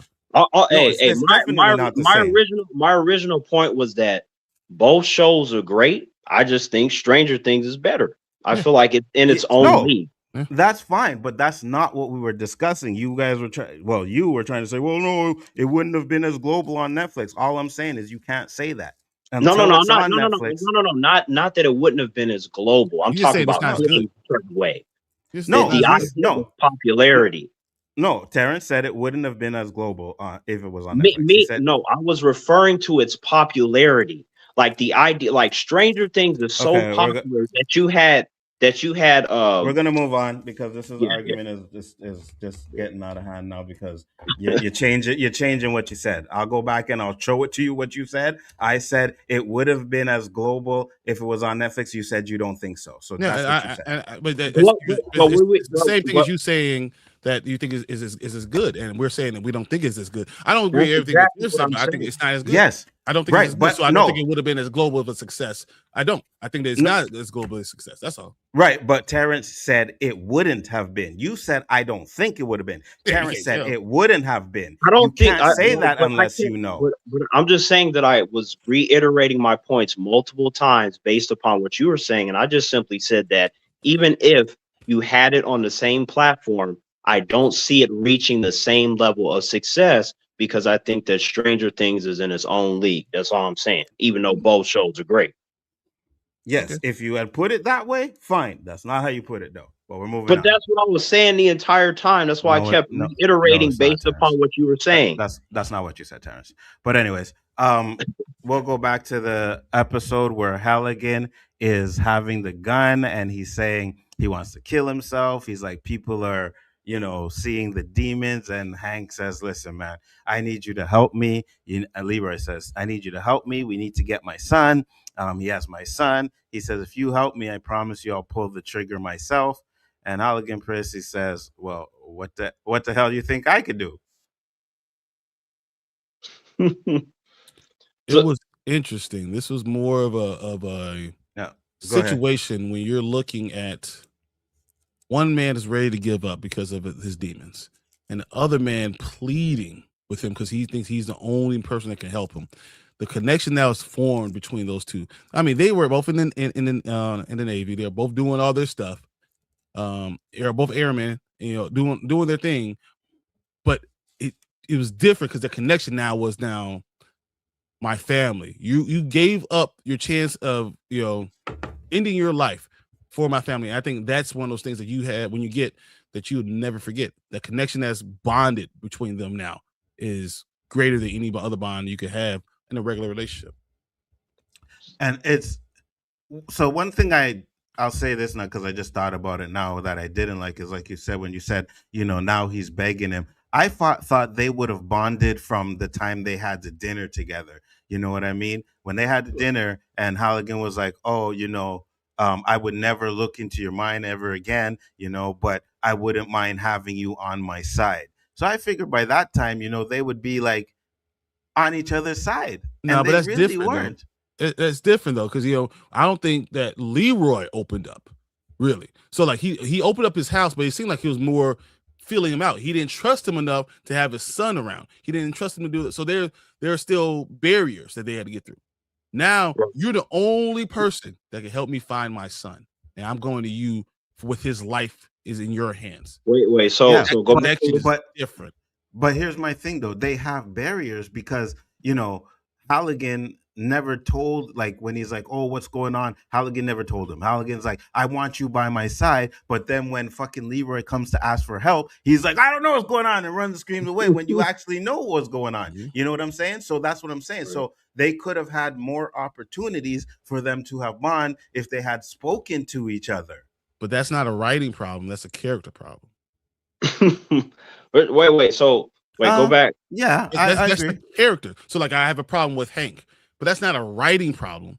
Hey, it's definitely not the same. my original point was that both shows are great. I just think Stranger Things is better. I Yeah. feel like it's in its own No, league. that's fine, but that's not what we were discussing. You guys were trying. Well, you were trying to say, "Well, no, it wouldn't have been as global on Netflix." All I'm saying is you can't say that until I'm it's not. on Netflix. Not that it wouldn't have been as global. I'm You just talking saying it's about not as hitting good. a certain way. It's The not No, as idea good. of no, popularity. no. Terrence said it wouldn't have been as global if it was on Netflix. He said, No, I was referring to its popularity. Like the idea, like Stranger Things is so "Okay, popular that you had we're gonna move on because this is yeah, argument is just getting out of hand now because you're changing what you said. I'll go back and I'll show it to you what you said. I said it would have been as global if it was on Netflix. You said you don't think so. So that's what you said. But But it's the same thing as you saying that you think is as good, and we're saying that we don't think it's as good. I don't agree with everything that exactly you're what saying, I'm but I think saying. it's not as good. Yes, I don't think it's right, as good, but so I don't think no, it would have been as global of a success. I don't. I think that it's no, not as global a success. That's all. right. But Terrence said it wouldn't have been. You said I don't think it would have been. Yeah, you Terrence can't said tell. it wouldn't have been. I You don't think can't say that but I unless can't. you know. But I'm just saying that I was reiterating my points multiple times based upon what you were saying, and I just simply said that even if you had it on the same platform, I don't see it reaching the same level of success because I think that Stranger Things is in its own league. That's all I'm saying. Even though both shows are great, Yes, Okay. if you had put it that way, fine. That's not how you put it though. But we're moving but on. that's what I was saying the entire time. That's why I No, kept no, reiterating it's not, based Terrence. upon what you were saying. That's not what you said, Terrence. But anyways, we'll go back to the episode where Halligan is having the gun and he's saying he wants to kill himself. He's like, people are, seeing the demons, and Hank says, "Listen, man, I need you to help me." Leroy says, "I need you to help me. We need to get my son." He has my son. He says, "If you help me, I promise you, I'll pull the trigger myself." And Halligan Prissy says, "Well, what the hell do you think I could do?" It So was interesting. This was more of a Yeah, go ahead. situation when you're looking at one man is ready to give up because of his demons, and the other man pleading with him because he thinks he's the only person that can help him. The connection that was formed between those two. I mean, they were both in the Navy. They're both doing all their stuff. They're both airmen, doing their thing. But it was different because the connection now was my family. You gave up your chance of ending your life for my family. I think that's one of those things that you had when you get that you would never forget. The connection that's bonded between them now is greater than any other bond you could have in a regular relationship. And it's so one thing I'll say this now because I just thought about it now that I didn't like is like you said when you said now he's begging him. I thought they would have bonded from the time they had the dinner together. You know what I mean? When they had the dinner and Halligan was like, "Oh, I would never look into your mind ever again, but I wouldn't mind having you on my side." So I figured by that time, they would be like on each other's side, No, and but they that's really different though. weren't. That's different though, because I don't think that Leroy opened up really. So like he opened up his house, but it seemed like he was more feeling him out. He didn't trust him enough to have his son around. He didn't trust him to do it. So there are still barriers that they had to get through. Now you're the only person that can help me find my son, and I'm going to you with his life is in your hands. Wait. So Yeah, so go back Connection to is but different. But here's my thing though. They have barriers because, Halligan never told, like, when he's like, oh, what's going on? Halligan never told him. Halligan's like, I want you by my side. But then when fucking Leroy comes to ask for help, he's like, I don't know what's going on, and runs and screams away when you actually know what's going on. Mhm. You know what I'm saying? So that's what I'm saying. Right. So they could have had more opportunities for them to have bond if they had spoken to each other. But that's not a writing problem. That's a character problem. wait. So go back. Yeah, That's I the agree. character. So like I have a problem with Hank, but that's not a writing problem.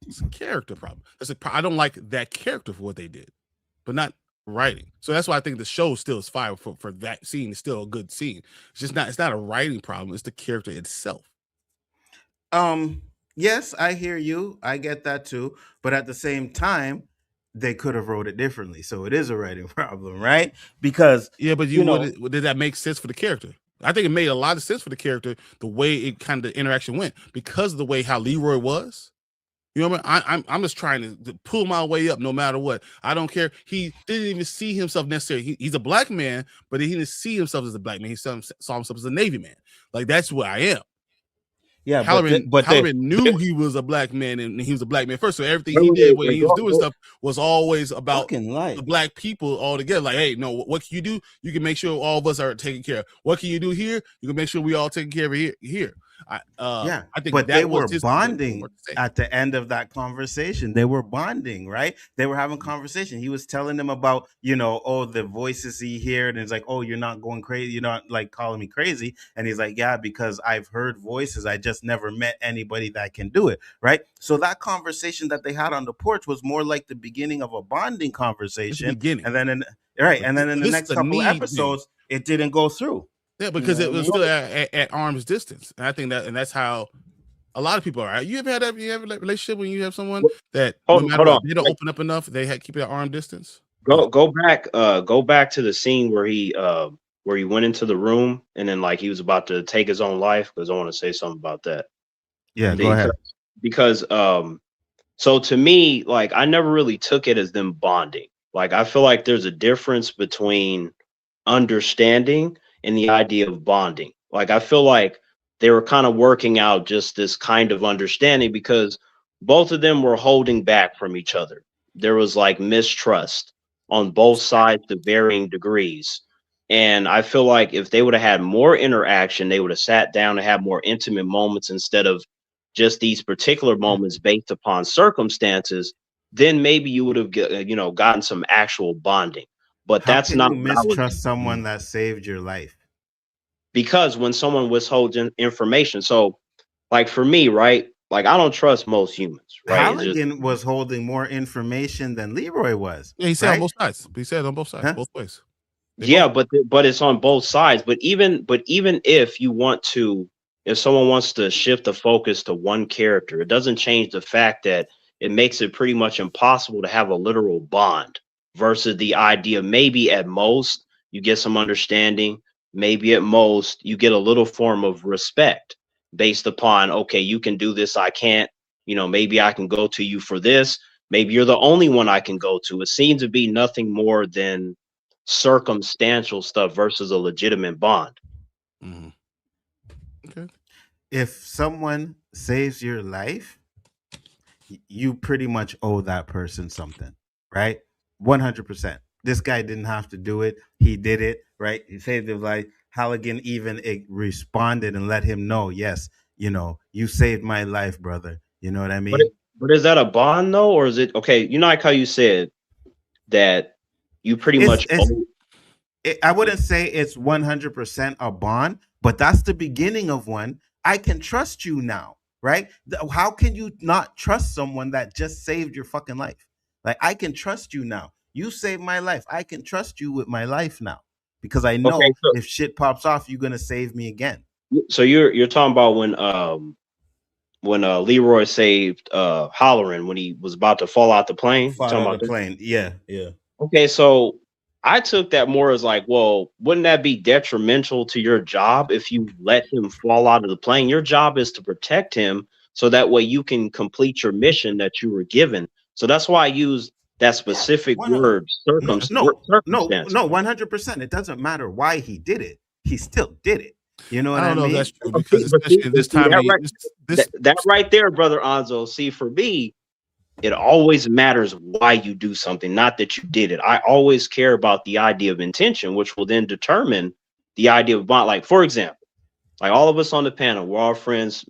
It's a character problem. I don't like that character for what they did, but not writing. So that's why I think the show still is fire for that scene. It's still a good scene. It's not a writing problem. It's the character itself. Yes, I hear you. I get that too. But at the same time, they could have wrote it differently. So it is a writing problem, right? Because Yeah, but did that make sense for the character? I think it made a lot of sense for the character, the way it kind of the interaction went, because of the way how Leroy was. You know what I mean? I'm just trying to pull my way up no matter what. I don't care. He didn't even see himself necessarily. He's a black man, but he didn't see himself as a black man. He saw himself as a Navy man. Like, that's where I am. yeah, Hallorann knew he was a black man, and he was a black man first. So everything he did when he was doing stuff was always about the black people all together. Like, hey, no, what can you do? You can make sure all of us are taken care of. What can you do here? You can make sure we all taken care of here. I think, but they were bonding point to say. at the end of that conversation. They were bonding, right? They were having conversation. He was telling them about, the voices he heard, and it's like, oh, you're not going crazy, you're not like calling me crazy. And he's like, yeah, because I've heard voices. I just never met anybody that can do it, right? So that conversation that they had on the porch was more like the beginning of a bonding conversation. And then in the next couple of episodes, it didn't go through. Yeah, because it was still at arm's distance, and I think that's how a lot of people are. You ever had that? You have a relationship when you have someone that no matter what, they don't open up enough, they keep it at arm distance. Go back to the scene where he went into the room and then like he was about to take his own life, because I want to say something about that. Yeah, go ahead. Because so to me, like, I never really took it as them bonding. Like, I feel like there's a difference between understanding and the idea of bonding. Like, I feel like they were kind of working out just this kind of understanding because both of them were holding back from each other. There was like mistrust on both sides to varying degrees. And I feel like if they would have had more interaction, they would have sat down and had more intimate moments instead of just these particular moments based upon circumstances, then maybe you would have gotten some actual bonding. But How that's can not you mistrust someone that saved your life? Because when someone withholds information, so like for me, right? Like, I don't trust most humans, right? Halligan was holding more information than Leroy was. Yeah, he said on both sides. He said on both sides, both ways. But it's on both sides. But even if someone wants to shift the focus to one character, it doesn't change the fact that it makes it pretty much impossible to have a literal bond versus the idea maybe at most you get some understanding, maybe at most you get a little form of respect based upon, okay, you can do this, I can't, maybe I can go to you for this, maybe you're the only one I can go to. It seems to be nothing more than circumstantial stuff versus a legitimate bond. Mm-hmm. Okay. If someone saves your life, you pretty much owe that person something, right? 100%. This guy didn't have to do it. He did it, right? He saved his life. Halligan even responded and let him know, yes, you saved my life, brother. You know what I mean? But is that a bond though? Or is it, okay, like how you said that you pretty much owe. I wouldn't say it's 100% a bond, but that's the beginning of one. I can trust you now, right? How can you not trust someone that just saved your fucking life? Like, I can trust you now. You saved my life. I can trust you with my life now because I know if shit pops off, you're gonna save me again. So you're talking about when Leroy saved Hallorann when he was about to fall out the plane. Yeah. Okay, so I took that more as like, well, wouldn't that be detrimental to your job if you let him fall out of the plane? Your job is to protect him so that way you can complete your mission that you were given. So that's why I use that specific One, word, circumstance. no, 100%. It doesn't matter why he did it. He still did it. You know I what I don't know if mean? that's true because But especially in this time of that the right, this that right there, brother Anzo. See, for me, it always matters why you do something, not that you did it. I always care about the idea of intention, which will then determine the idea of bond. Like, for example, like all of us on the panel, we're all friends.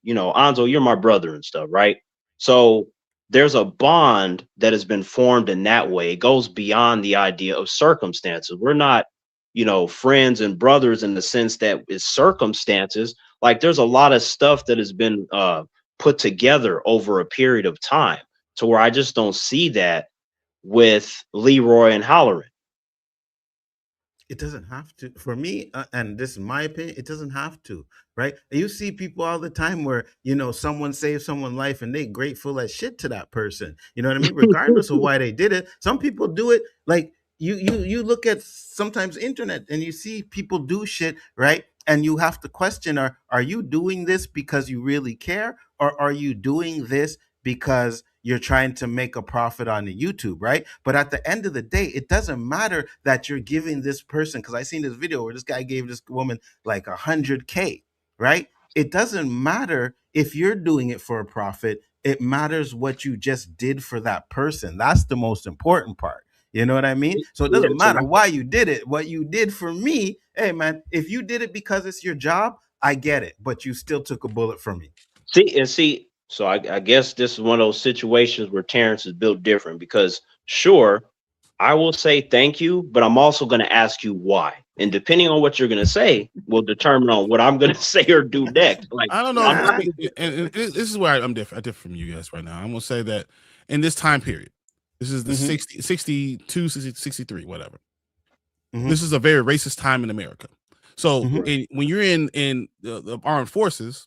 You know, Anzo, you're my brother and stuff, right? So there's a bond that has been formed in that way. It goes beyond the idea of circumstances. We're not, you know, friends and brothers in the sense that it's circumstances. Like there's a lot of stuff that has been put together over a period of time to where I just don't see that with Leroy and Hallorann. It doesn't have to. For me, and this is my opinion, it doesn't have to, right? You see people all the time where, someone saved someone's life and they grateful as shit to that person. You know what I mean? Regardless of why they did it. Some people do it like you look at sometimes internet and you see people do shit, right? And you have to question, are you doing this because you really care? Or are you doing this because you're trying to make a profit on the YouTube, right? But at the end of the day, it doesn't matter that you're giving this person, because I seen this video where this guy gave this woman like 100K, right? It doesn't matter if you're doing it for a profit. It matters what you just did for that person. That's the most important part. You know what I mean? So it doesn't matter why you did it. What you did for me, hey man, if you did it because it's your job, I get it. But you still took a bullet from me. See, so I guess this is one of those situations where Terrence is built different because sure, I will say thank you, but I'm also going to ask you why. And depending on what you're going to say will determine on what I'm going to say or do next. Like, I don't know. And this is where I'm different. I differ from you guys right now. I'm going to say that in this time period, this is the 62, 63, whatever. This is a very racist time in America. So when you're in the armed forces,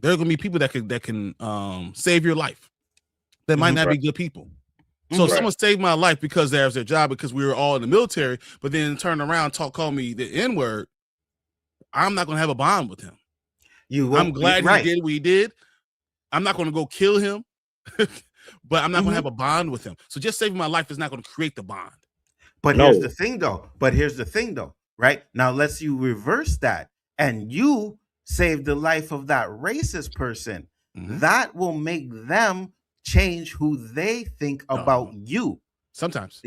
there are going to be people that can save your life. That might not be good people. So if someone saved my life because that was their job, because we were all in the military, but then turn around, call me the N-word, I'm not going to have a bond with him. I'm glad he did what he did. I'm not going to go kill him, but I'm not going to have a bond with him. So just saving my life is not going to create the bond. But here's the thing though, right? Now let's you reverse that and you save the life of that racist person. That will make them change who they think about you. Sometimes.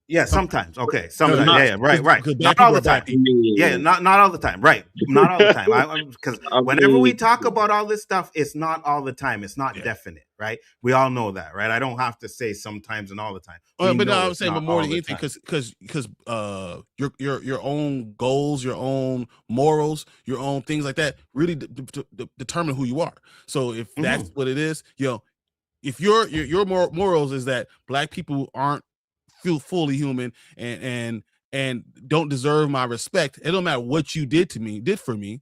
Yeah, sometimes. Okay, sometimes. Right. Not all the time. Yeah, not all the time. Right. Not all the time. Because whenever we talk about all this stuff, it's not all the time. It's not definite, right? We all know that, right? I don't have to say sometimes and all the time. But no, I was saying, but more than anything, because your own goals, your own morals, your own things like that really determine who you are. So if that's what it is, if your morals is that Black people aren't feel fully human and don't deserve my respect, it don't matter what you did for me.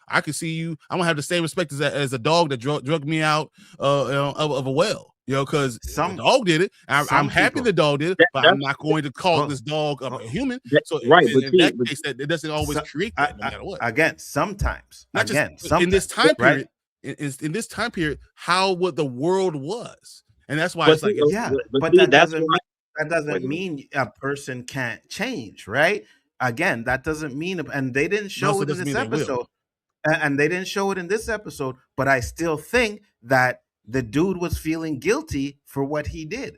I can see you. I'm gonna have the same respect as a dog that drug me out of a well. Because the dog did it. I'm happy the dog did it, but I'm not going to call this dog a human. So in that case, it doesn't always create that, no matter what. Again, sometimes. In this time period. Right? In this time period, how what the world was, and that's why it's like, but that doesn't mean a person can't change, right? Again, that doesn't mean, and they didn't show it in this episode, and they didn't show it in this episode, but I still think that the dude was feeling guilty for what he did,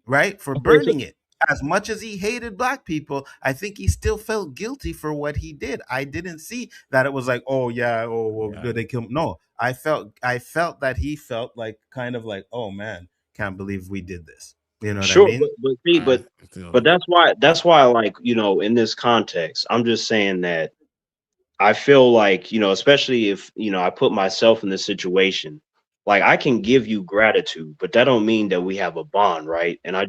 right? For burning it. As much as he hated Black people, I think he still felt guilty for what he did. I didn't see that it was like, did they kill him? No, I felt that he felt like kind of like, oh man, can't believe we did this. You know what I mean? But that's why, like, in this context, I'm just saying that I feel like, especially if, I put myself in this situation, like I can give you gratitude, but that don't mean that we have a bond, right? And I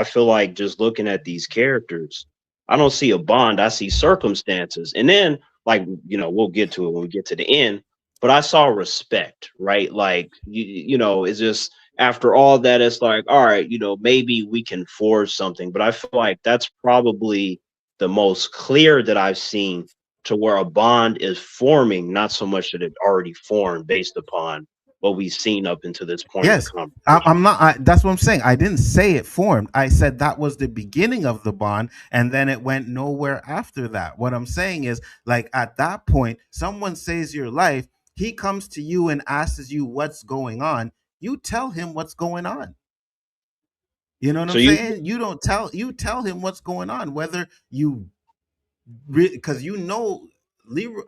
feel like just looking at these characters, I don't see a bond. I see circumstances. And then, like, we'll get to it when we get to the end. but I saw respect, right? Like you know, it's just after all that, it's like, all right, you know, maybe we can forge something. But I feel like that's probably the most clear that I've seen to where a bond is forming, not so much that it already formed based upon what we've seen up until this point in the Yes, conversation. I'm not. That's what I'm saying. I didn't say it formed. I said that was the beginning of the bond, and then it went nowhere after that. What I'm saying is, like at that point, someone saves your life. He comes to you and asks you what's going on. You tell him what's going on. You know what So I'm you saying? You don't tell. You tell him what's going on, whether you because you know, Leroy,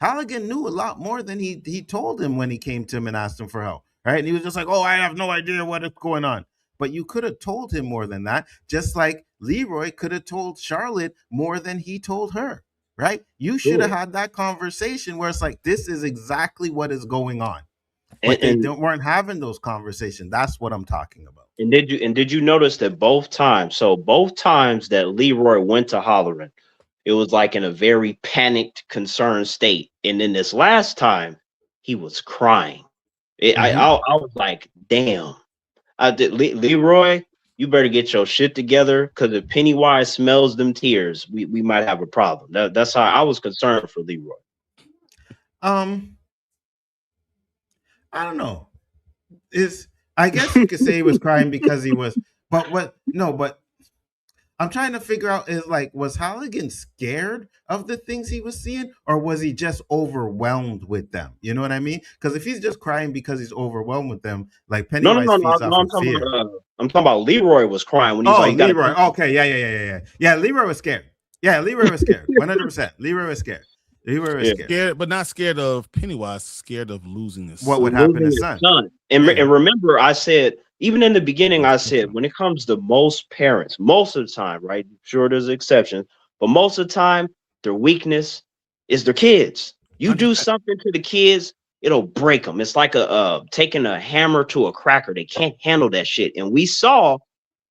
Halligan knew a lot more than he told him when he came to him and asked him for help, right? And he was just like, "Oh, I have no idea what is going on." But you could have told him more than that, just like Leroy could have told Charlotte more than he told her, right? You should have sure. had that conversation where it's like, "This is exactly what is going on," And, but they and don't weren't having those conversations. That's what I'm talking about. did you notice that both times? So both times that Leroy went to Hallorann, it was like in a very panicked, concerned state. And then this last time, he was crying. Hmm. I was like, damn. Leroy, you better get your shit together because if Pennywise smells them tears, we might have a problem. That's how I was concerned for Leroy. Um, I don't know. Is I guess you could say he was crying because he was, but what? No, but I'm trying to figure out is like, was Halligan scared of the things he was seeing, or was he just overwhelmed with them? You know what I mean? Because if he's just crying because he's overwhelmed with them, like No, no, Pennywise no, no, feeds no. off of fear. I'm talking about Leroy was crying when he's Oh, like, you got to Leroy. Okay, yeah. Leroy was scared. Yeah, Leroy was scared. 100%. Leroy was scared. Leroy was yeah. scared. Scared, but not scared of Pennywise. Scared of losing his What son. would happen Losing to his son? son. Yeah. And remember, I said, even in the beginning, I said, when it comes to most parents, most of the time, right? Sure, there's exceptions, but most of the time, their weakness is their kids. You do 100%. something to the kids, it'll break them. It's like a taking a hammer to a cracker. They can't handle that shit. And we saw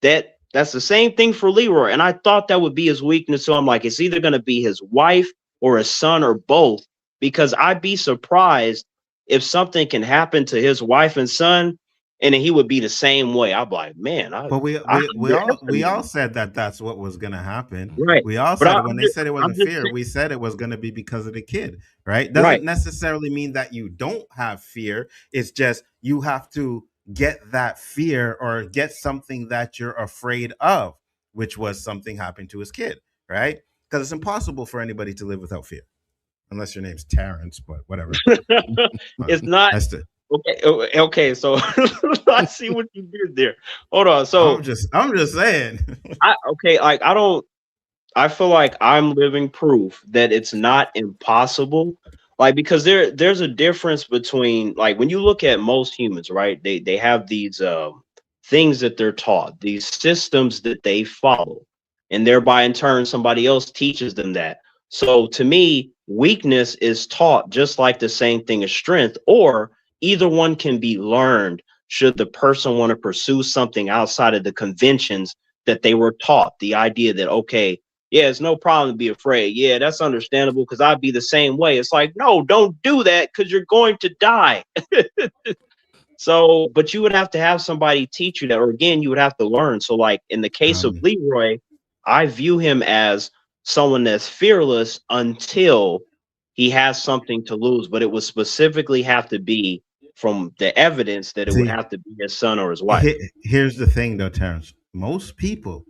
that that's the same thing for Leroy. And I thought that would be his weakness. So I'm like, it's either going to be his wife or his son or both, because I'd be surprised if something can happen to his wife and son, and then he would be the same way. I'm like, man, But I we all underestimate. said that that's what was gonna happen. Right. We all But said it when they said it I'm wasn't just fear. saying, We said it was gonna be because of the kid, right? right. Doesn't necessarily mean that you don't have fear. It's just you have to get that fear or get something that you're afraid of, which was something happened to his kid, right? Because it's impossible for anybody to live without fear, unless your name's Terrence, but whatever. It's not That's the. okay. Okay, so I see what you did there. Hold on. So I'm just saying. I okay, like I feel like I'm living proof that it's not impossible. Like because there's a difference between like when you look at most humans, right? They have these things that they're taught, these systems that they follow, and thereby in turn somebody else teaches them that. So to me, weakness is taught just like the same thing as strength, or either one can be learned should the person want to pursue something outside of the conventions that they were taught. The idea that okay, yeah, it's no problem to be afraid. Yeah, that's understandable because I'd be the same way. It's like, no, don't do that because you're going to die. So, but you would have to have somebody teach you that, or again, you would have to learn. So, like in the case of Um, Leroy, I view him as someone that's fearless until he has something to lose, but it would specifically have to be from the evidence that it would See, have to be his son or his wife. here's the thing, though, Terrence. Most people,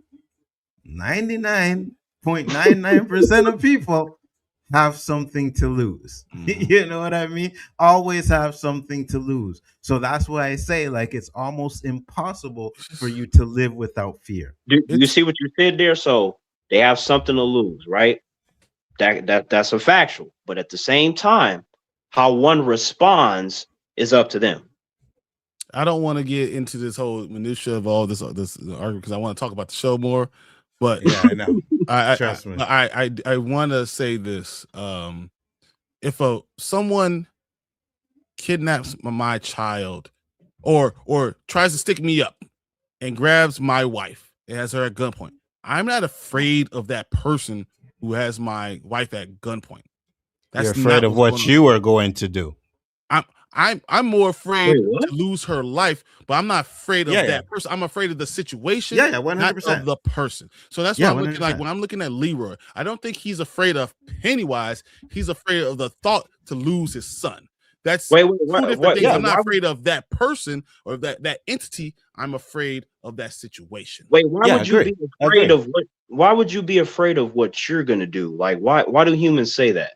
99.99% of people, have something to lose. You know what I mean? Always have something to lose. So that's why I say, like, it's almost impossible for you to live without fear. Do you It's see what you said there? So they have something to lose, right? That's a factual. But at the same time, how one responds is up to them. I don't want to get into this whole minutia of all this argument because I want to talk about the show more. But Yeah, I know. I Trust me. I want to say this. If someone kidnaps my child or tries to stick me up and grabs my wife and has her at gunpoint, I'm not afraid of that person who has my wife at gunpoint. That's You're afraid not of what's what going on. you are going to do. I'm more afraid Wait, what? to lose her life, but I'm not afraid of Yeah, that person. I'm afraid of the situation, Yeah, not 100%. of the person. So that's Yeah, why I'm looking like 100%. when I'm looking at Leroy, I don't think he's afraid of Pennywise. He's afraid of the thought to lose his son. That's Wait, two different what? things. Yeah, I'm not why, afraid of that person or that entity. I'm afraid of that situation. wait, why Yeah, would you agree. be afraid Agree. of what? Why would you be afraid of what you're gonna do? Like, why do humans say that?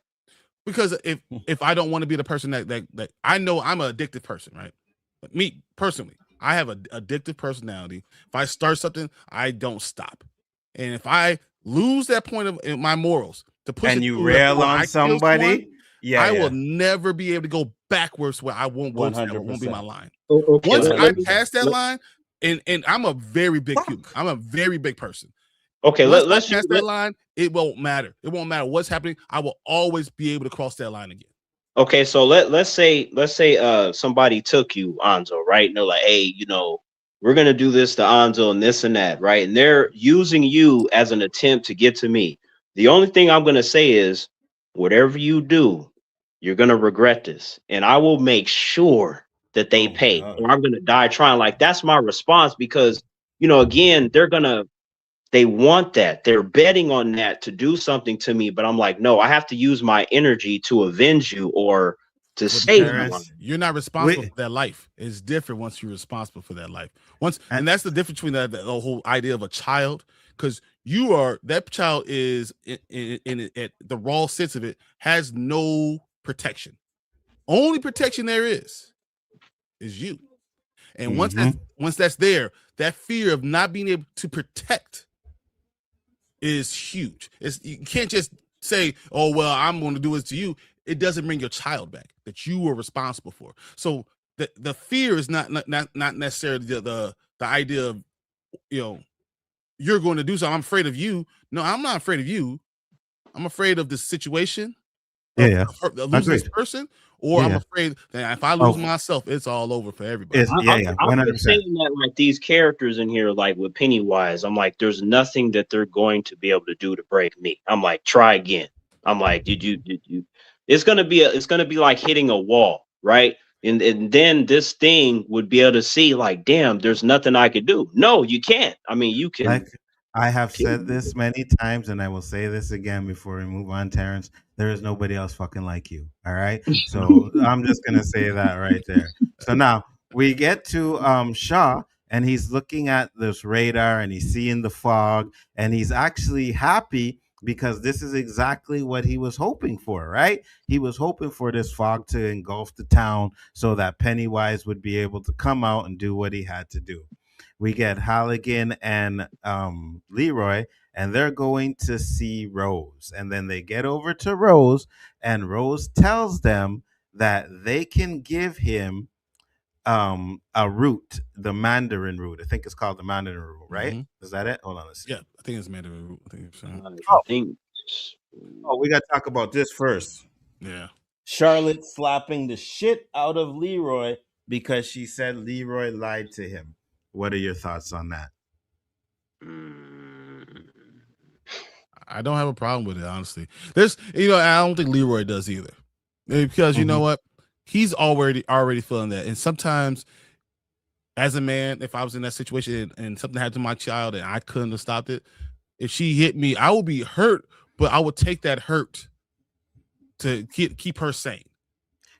Because if I don't want to be the person that I know I'm an addicted person, right? But me personally, I have an addictive personality. If I start something, I don't stop. And if I lose that point of in my morals to push And it you through that rail point, on I kill someone, somebody. Yeah, I yeah. will never be able to go backwards where I won't go to that. It won't be my 100%. line. Okay, Once let- I let me- pass that line, and I'm a very big human. Fuck. I'm a very big person. okay, Once I let's pass that line, it won't matter. It won't matter what's happening. I will always be able to cross that line again. okay. So let's say somebody took you, Anzo, right? And they're like, hey, we're gonna do this to Anzo and this and that, right? And they're using you as an attempt to get to me. The only thing I'm gonna say is, whatever you do, you're gonna regret this, and I will make sure that they Oh my pay, God. or I'm gonna die trying. Like that's my response because again, they want that. They're betting on that to do something to me, but I'm like, no, I have to use my energy to avenge you or to But save Terrence, you. you're not responsible We- for that life. It's different once you're responsible for that life. And And- that's the difference between the whole idea of a child, because that child is in the raw sense of it has no protection. Only protection there is you. And once that's there, that fear of not being able to protect is huge. You can't just say, "Oh well, I'm going to do this to you." It doesn't bring your child back that you were responsible for. So the fear is not necessarily the idea of you're going to do something. I'm afraid of you. No, I'm not afraid of you. I'm afraid of the situation. Yeah, Of losing this Agreed. person, or I'm Yeah. afraid that if I lose Oh. myself, it's all over for everybody. I'm 100%. just saying that like these characters in here, like with Pennywise, I'm like, there's nothing that they're going to be able to do to break me. I'm like, try again. I'm like, did you? It's gonna be like hitting a wall, right? And then this thing would be able to see, like, damn, there's nothing I could do. No, you can't. I mean, you can. Like I have kill said me. this many times, and I will say this again before we move on, Terrence. There is nobody else fucking like you. All right. So I'm just gonna say that right there. So now we get to Shaw, and he's looking at this radar and he's seeing the fog, and he's actually happy because this is exactly what he was hoping for, right? He was hoping for this fog to engulf the town so that Pennywise would be able to come out and do what he had to do. We get Halligan and Leroy, and they're going to see Rose. And then they get over to Rose, and Rose tells them that they can give him a root, the Mandarin root. I think it's called the Mandarin root, right? Mhm. Is that it? Hold on, let's see. Yeah, I think it's Mandarin. I think it's, I think. Oh, we got to talk about this first. yeah. Charlotte slapping the shit out of Leroy because she said Leroy lied to him. What are your thoughts on that? I don't have a problem with it, honestly. I don't think Leroy does either, because you know what, he's already feeling that. And sometimes, as a man, if I was in that situation and something happened to my child and I couldn't have stopped it, if she hit me, I would be hurt, but I would take that hurt to keep her sane.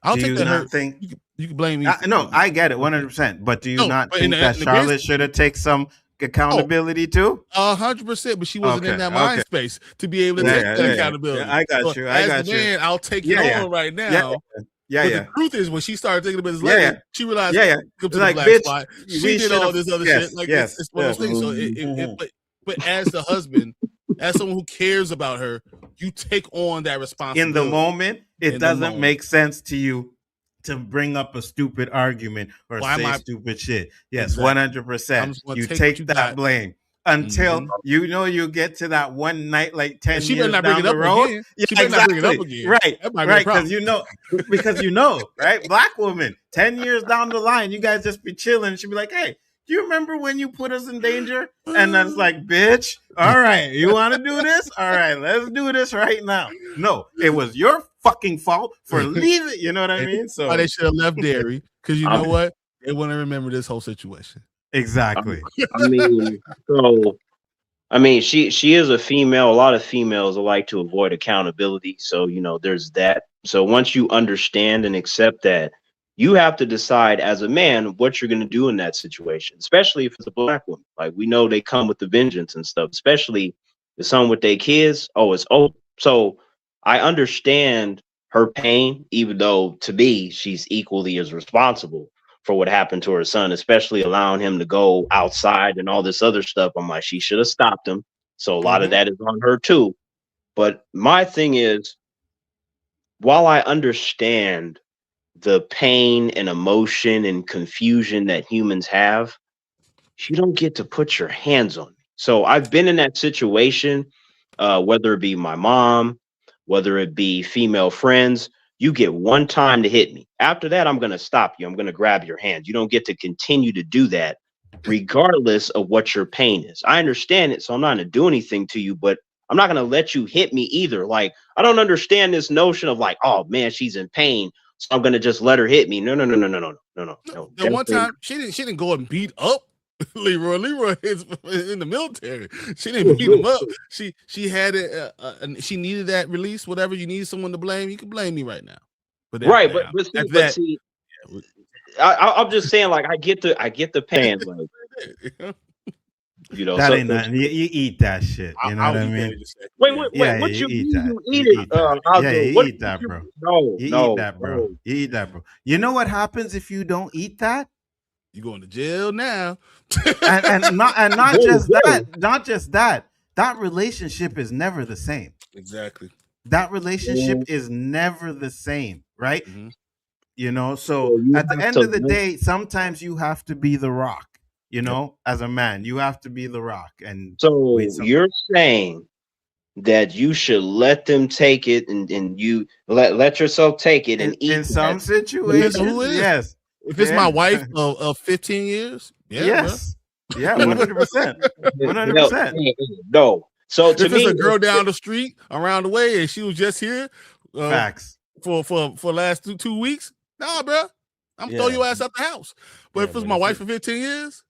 I'll Do take you that not hurt. think? You can blame me. No, I get it 100%. But do you No, not but think that Charlotte should have taken some accountability too? 100%, but she wasn't in that mind space to be able to take that accountability. Yeah, I got you. I got as the you. man, I'll take it on right now. Yeah, but yeah. the truth is, when she started thinking about his life, she realized, come to like, the black bitch, spot. we She did all this other yes, shit. Like, yes, it's one of those things. So, but as the husband, as someone who cares about her, you take on that responsibility. In the moment, it doesn't make sense to you to bring up a stupid argument or say stupid shit. Yes, 100%. You take that blame until you get to that one night, like 10 she years better not down bring it the up road. again. Yeah, She better not bring it up again. Right, That might be a problem. because right? Black woman, 10 years down the line, you guys just be chilling. She'd be like, hey, Do you remember when you put us in danger? And that's like, bitch, all right, you want to do this? All right, let's do this right now. No, it was your fucking fault for leaving. You know what I mean? So why they should have left Derry, because you know what? They want to remember this whole situation. Exactly. She is a female. A lot of females like to avoid accountability. So, there's that. So once you understand and accept that, you have to decide as a man what you're going to do in that situation, especially if it's a black woman. Like, we know they come with the vengeance and stuff, especially the son with their kids. Oh, it's over. So I understand her pain, even though to me, she's equally as responsible for what happened to her son, especially allowing him to go outside and all this other stuff. I'm like, she should have stopped him. So a lot of that is on her too. But my thing is, while I understand the pain and emotion and confusion that humans have, you don't get to put your hands on me. So I've been in that situation, whether it be my mom, whether it be female friends. You get one time to hit me. After that, I'm going to stop you. I'm going to grab your hand. You don't get to continue to do that regardless of what your pain is. I understand it, so I'm not going to do anything to you, but I'm not going to let you hit me either. Like, I don't understand this notion of like, oh man, she's in pain, so I'm going to just let her hit me. No. The one time she didn't go and beat up Leroy. Leroy is in the military. She didn't beat him up. She had it. She needed that release. Whatever, you need someone to blame, you can blame me right now. But see, I'm just saying, like, I get the pain, like, that ain't nothing. You eat that shit. You know what I mean? Wait. What you eat it? You eat that, bro. No, you eat that, bro. You eat that, bro. You know what happens if you don't eat that? You going to jail now. and not just that. That relationship is never the same. Exactly. That relationship is never the same, right? Mm-hmm. So at the end of the day, sometimes you have to be the rock. As a man, you have to be the rock. And so you're saying that you should let them take it, and you let yourself take it and eat in some situations. Yes. If it's my wife of 15 years, yes. Yeah, 100%. 100%. No. So if it's a girl down the street around the way and she was just here facts for last 2 weeks, nah, bro, I'm throw your ass out the house. But if it's my wife for 15 years,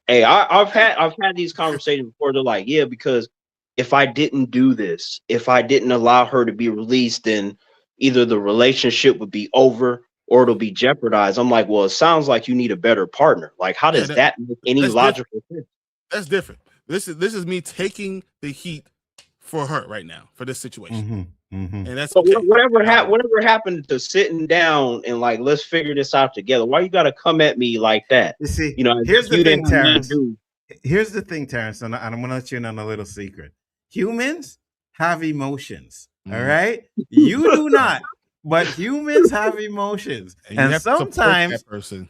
hey, I've had these conversations before. They're like, yeah, because if I didn't do this, if I didn't allow her to be released, then either the relationship would be over or it'll be jeopardized. I'm like, well, it sounds like you need a better partner. Like, how does that make any logical sense? That's different. This is me taking the heat for her right now for this situation. And that's okay. Whatever happened to sitting down and like, let's figure this out together. Why you got to come at me like that? You see, here's the thing, Terrence. Here's the thing, Terrence, and I'm gonna let you in on a little secret. Humans have emotions. All right, you do not. But humans have emotions, and sometimes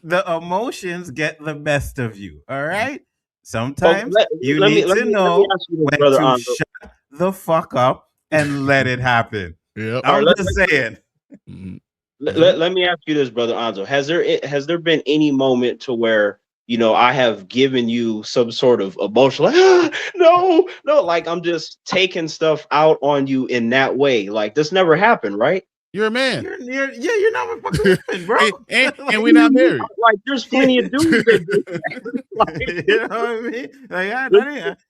the emotions get the best of you. All right. Sometimes you need to know when to shut the fuck up and let it happen. Yep. I'm just saying. Let me ask you this, brother Anzo. Has there been any moment to where I have given you some sort of emotion, like no, like I'm just taking stuff out on you in that way? Like, this never happened, right? You're a man. You're not a fucking woman, bro. and we're not married. Like, there's plenty of dudes that do that. Like, you know what I mean? Like,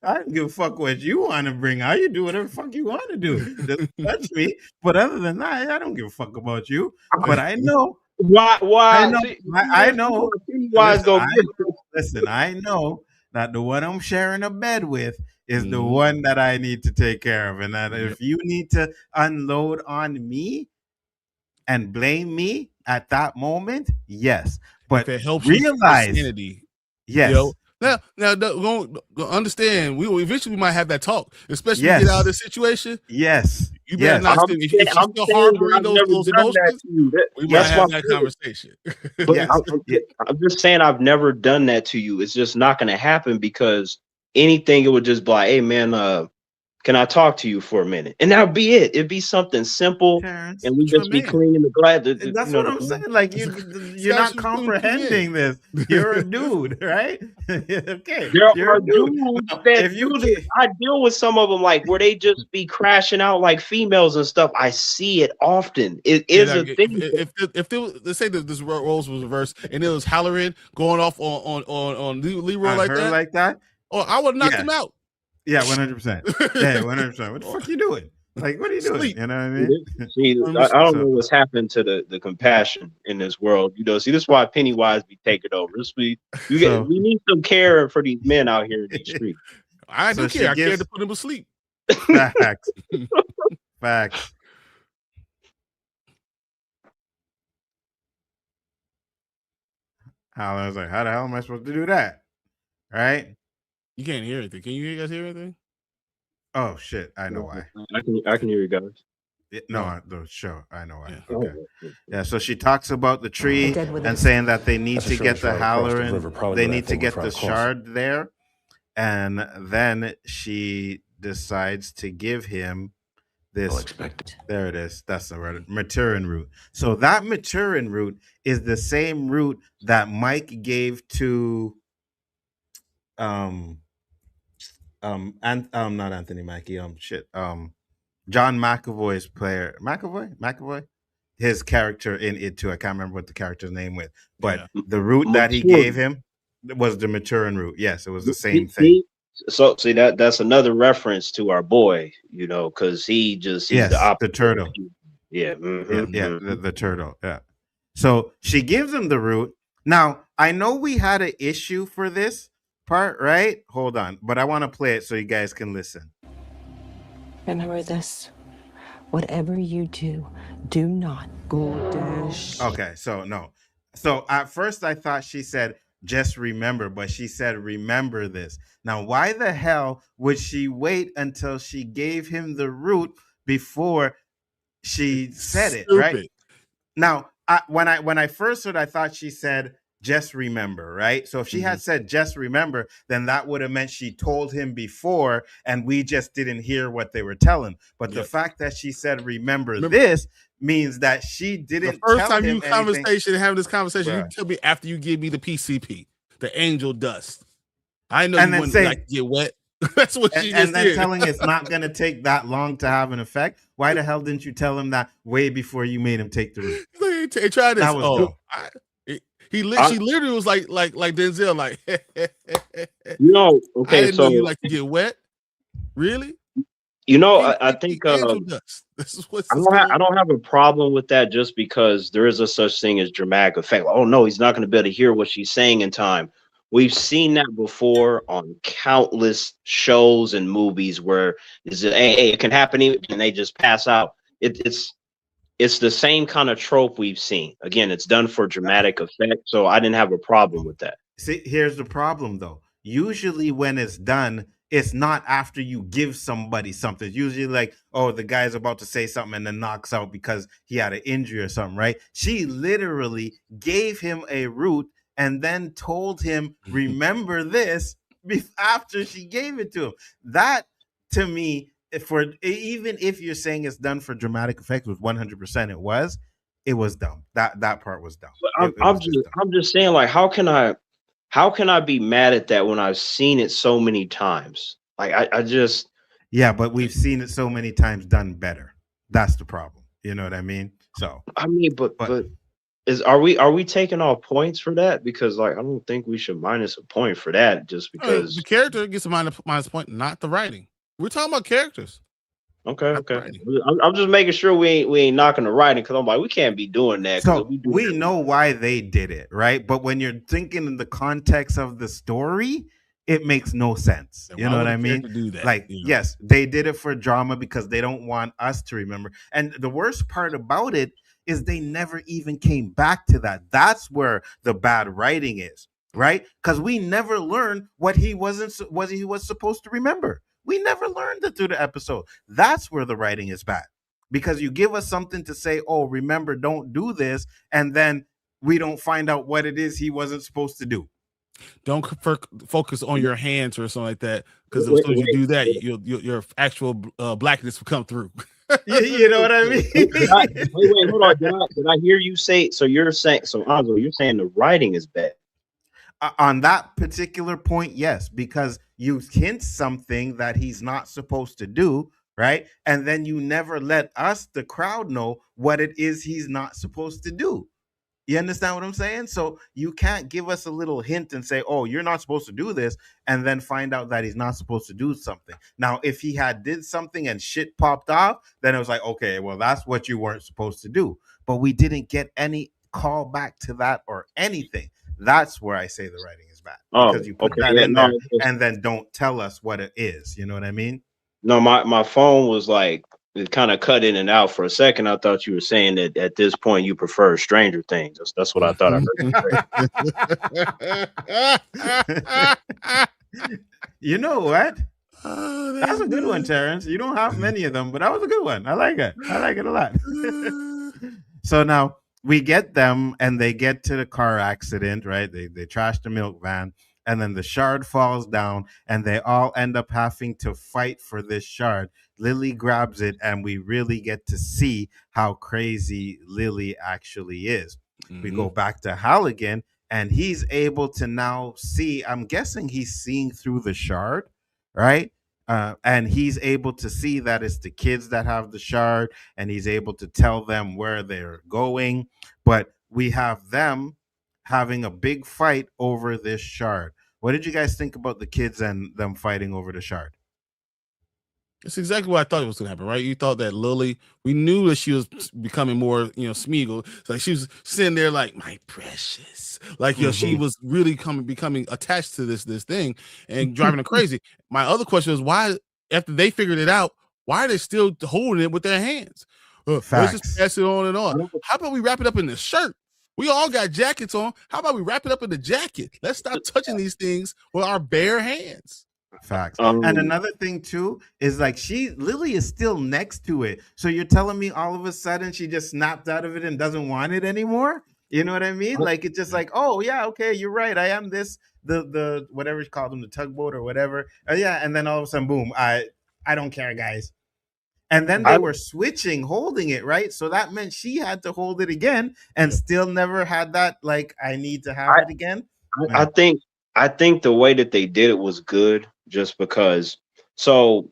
I don't give a fuck what you want to bring out. You do whatever the fuck you want to do. Just touch me. But other than that, I don't give a fuck about you. But I know. Why? I know. Listen, I know that the one I'm sharing a bed with is the one that I need to take care of. And that if you need to unload on me and blame me at that moment, yes. But if it helps realize, sanity, yes. Now, don't understand. We eventually might have that talk, especially if you get out of this situation. Yes, you better not. If you're still harboring those emotions, we might have that conversation. I'm just saying, I've never done that to you. It's just not going to happen, because anything, it would just be like, hey man, can I talk to you for a minute? And that'd be it. It'd be something simple, Terrence, and we That's what I just be mean. cleaning the glass. that's what I'm saying. Like you're not comprehending this. You're a dude, right? Okay, There you're are a dude. dudes Now, that if you do this. I deal with some of them, like where they just be crashing out like females and stuff. I see it often. It is a thing. If they, let's say that this roles was reversed and it was Hallorann going off on Leroy on like her that, like that, or I would knock yeah. him out. Yeah, 100%. Yeah, 100%. What the fuck you doing? Like, what are you doing? Sleep. You know what I mean? See, I don't know what's happened to the compassion in this world. See, this is why Pennywise be taking over. We need some care for these men out here in the street. I don't care. I care to put him to sleep. Facts. Facts. I was like, how the hell am I supposed to do that? Right? You can't hear anything. Can you guys hear anything? Oh shit! I know why. I can hear you guys. The show. I know why. Yeah. Okay. Yeah. So she talks about the tree and saying that they need to get the Hallorann. They need to get the shard there, and then she decides to give him this. There it is. That's the word. Maturin root. So that Maturin root is the same root that Mike gave to not Anthony Mackie, John McAvoy's McAvoy, his character in it too. I can't remember what the character's name was, but the root that he gave him was the Maturin root. Yes, it was the same thing. So see that's another reference to our boy, because he's the turtle. Yeah, the turtle. Yeah. So she gives him the root. Now I know we had an issue for this part, right? Hold on, but I want to play it so you guys can listen. Remember this. Whatever you do, do not go dish. Okay, so no. So at first I thought she said just remember, but she said remember this. Now, why the hell would she wait until she gave him the root before she said it, right? Now, when I first heard, I thought she said just remember, right? So if she had said just remember, then that would have meant she told him before and we just didn't hear what they were telling. But the fact that she said remember this means that she didn't. The first time you having this conversation, you tell me after you give me the PCP, the angel dust. I know you wouldn't like to get wet. That's what she just did. And then telling it's not going to take that long to have an effect. Why the hell didn't you tell him that way before you made him take the root? Try this. That was dumb. She literally was like Denzel, like, okay. I didn't know you like to get wet. Really? I think I don't have a problem with that just because there is a such thing as dramatic effect. Oh no, he's not going to be able to hear what she's saying in time. We've seen that before on countless shows and movies where it can happen and they just pass out. It's the same kind of trope we've seen. Again, it's done for dramatic effect, so I didn't have a problem with that. See, here's the problem though. Usually when it's done, it's not after you give somebody something. It's usually like, oh, the guy's about to say something and then knocks out because he had an injury or something, right? She literally gave him a root and then told him, remember this after she gave it to him. That, to me, even if you're saying it's done for dramatic effect, was 100%. It was dumb. That part was dumb. I'm just saying, like, how can I be mad at that when I've seen it so many times? Like, I just but we've seen it so many times done better. That's the problem. You know what I mean? So I mean, but are we taking all points for that? Because like I don't think we should minus a point for that just because the character gets a minus point, not the writing. We're talking about characters. Okay. I'm just making sure we ain't knocking the writing because I'm like we can't be doing that. So we know why they did it, right? But when you're thinking in the context of the story, it makes no sense. You know what I mean? Do that, like, yes, they did it for drama because they don't want us to remember. And the worst part about it is they never even came back to that. That's where the bad writing is, right? Because we never learned what he was supposed to remember. We never learned it through the episode. That's where the writing is bad. Because you give us something to say, oh, remember, don't do this, and then we don't find out what it is he wasn't supposed to do. Don't focus on your hands or something like that, because as soon as you do that, your actual blackness will come through. You know what I mean? Wait, hold on. Did I hear you say? So you're saying, Anzo, you're saying the writing is bad. On that particular point, yes, because you hint something that he's not supposed to do, right? And then you never let us, the crowd, know what it is he's not supposed to do. You understand what I'm saying? So you can't give us a little hint and say, "Oh, you're not supposed to do this," and then find out that he's not supposed to do something. Now, if he had did something and shit popped off, then it was like, okay, well, that's what you weren't supposed to do. But we didn't get any call back to that or anything. That's where I say the writing is bad, because you put that in there and then don't tell us what it is. You know what I mean? No, my phone was like, it kind of cut in and out for a second. I thought you were saying that at this point you prefer Stranger Things. That's what I thought I heard. You know what? That's a good one, Terrence. You don't have many of them, but that was a good one. I like it. I like it a lot. So now we get them and they get to the car accident, right? They trash the milk van, and then the shard falls down and they all end up having to fight for this shard. Lilly grabs it and we really get to see how crazy Lilly actually is. We go back to Hal again and he's able to now see, I'm guessing he's seeing through the shard, right? And he's able to see that it's the kids that have the shard, and he's able to tell them where they're going. But we have them having a big fight over this shard. What did you guys think about the kids and them fighting over the shard? It's exactly what I thought was going to happen, right? You thought that Lilly, we knew that she was becoming more, Smeagol. It's like she was sitting there like, my precious. Like, she was really becoming attached to this thing and driving her crazy. My other question is, why, after they figured it out, why are they still holding it with their hands? Let's just pass it on and on. How about we wrap it up in the shirt? We all got jackets on. How about we wrap it up in the jacket? Let's stop touching these things with our bare hands. Facts. And another thing too is like Lilly is still next to it. So you're telling me all of a sudden she just snapped out of it and doesn't want it anymore? You know what I mean? Like it's just like, oh yeah, okay, you're right. I am this the whatever you call them, the tugboat or whatever. Yeah, and then all of a sudden, boom, I don't care, guys. And then they were switching, holding it, right? So that meant she had to hold it again and still never had that, like, I need to have it again. I think the way that they did it was good, just because. So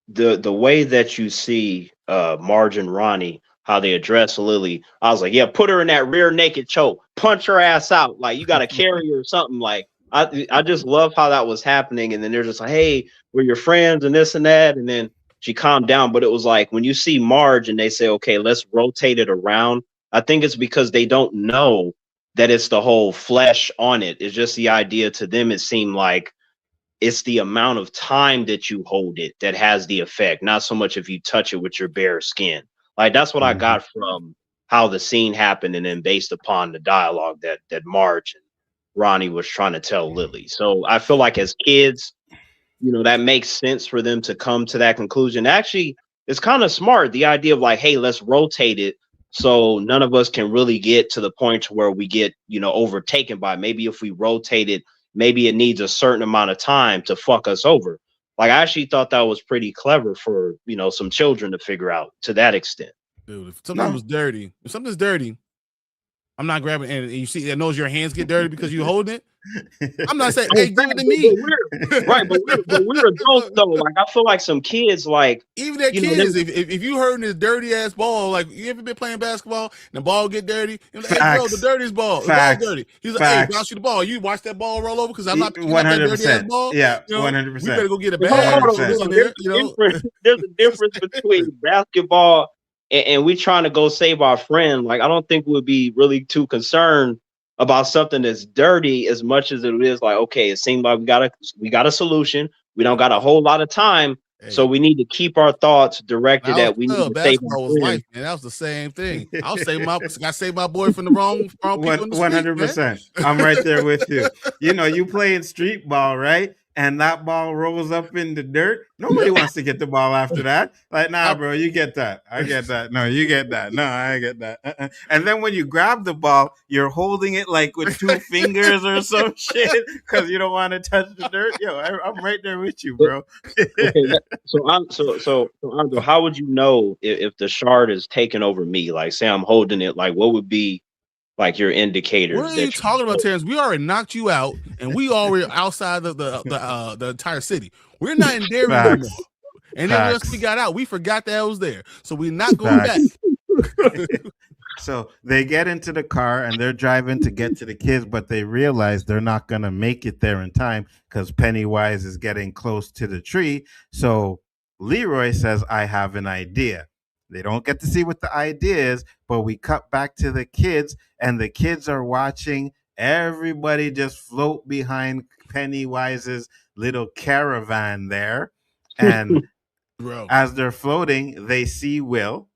the way that you see Marge and Ronnie, how they address Lilly, I was like, yeah, put her in that rear naked choke, punch her ass out, like you got to carry her or something. Like I just love how that was happening. And then they're just like, hey, we're your friends and this and that. And then she calmed down. But it was like when you see Marge and they say, okay, let's rotate it around. I think it's because they don't know that it's the whole flesh on it. It's just the idea to them. It seemed like it's the amount of time that you hold it that has the effect, not so much if you touch it with your bare skin. Like that's what I got from how the scene happened, and then based upon the dialogue that Marge and Ronnie was trying to tell Lilly. So I feel like as kids, that makes sense for them to come to that conclusion. Actually, it's kind of smart, the idea of like, hey, let's rotate it so none of us can really get to the point where we get, overtaken by. Maybe if we rotate it, maybe it needs a certain amount of time to fuck us over. Like, I actually thought that was pretty clever for, some children to figure out to that extent. Dude, if something's dirty, I'm not grabbing it. And you see, it knows your hands get dirty because you holding it. I'm not saying, hey, give it to me. But we're adults though. Like I feel like some kids, like even their kids, if you hurting this dirty ass ball, like you ever been playing basketball and the ball get dirty, you're like, hey bro, the dirtiest ball, the ball's dirty. He's like, hey, bounce you the ball. You watch that ball roll over because I'm not 100%. Ball. Yeah, 100%. We better go get a bag. There's a difference between basketball and we trying to go save our friend. Like I don't think we'd be really too concerned about something that's dirty as much as it is like, okay, it seems like we got a solution. We don't got a whole lot of time. So we need to keep our thoughts directed at we need to save our was life, and that was the same thing. I saved my boy from the wrong people. 100%. I'm right there with you. You playing street ball, right? and that ball rolls up in the dirt, nobody wants to get the ball after that. Like, nah, bro, you get that. I get that. No, you get that. No, I get that. And then when you grab the ball, you're holding it like with 2 fingers or some shit because you don't want to touch the dirt. Yo, I'm right there with you, bro. Okay, so Andrew, how would you know if the shard is taking over me? Like, say I'm holding it. Like, what would be like your indicators? What are you talking about, Terrence? We already knocked you out, and we already outside of the entire city. We're not in Derry no more. And then once we got out, we forgot that I was there. So we're not going back. So they get into the car and they're driving to get to the kids, but they realize they're not going to make it there in time because Pennywise is getting close to the tree. So Leroy says, I have an idea. They don't get to see what the idea is, but we cut back to the kids, and the kids are watching everybody just float behind Pennywise's little caravan there. And as they're floating, they see Will,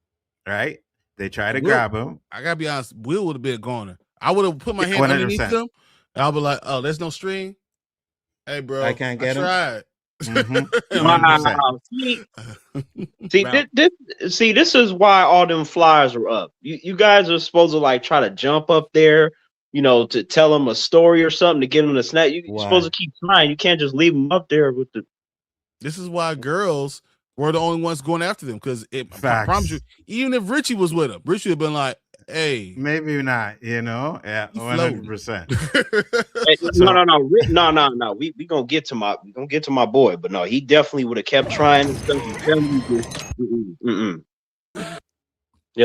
right? They try to grab him. I gotta be honest, Will would have been a goner. I would have put my hand 100%. underneath them, and I'll be like, "Oh, there's no string. Hey, bro, I can't get him. Tried." Wow. See, this is why all them flyers are up. You guys are supposed to like try to jump up there, to tell them a story or something to get them to snap. You're supposed to keep trying. You can't just leave them up there with the. This is why girls were the only ones going after them, because I promise you, even if Richie was with them, Richie would have been like, "Hey, maybe not." Yeah, 100%. No. We gonna get to my boy, but no, he definitely would have kept trying and stuff.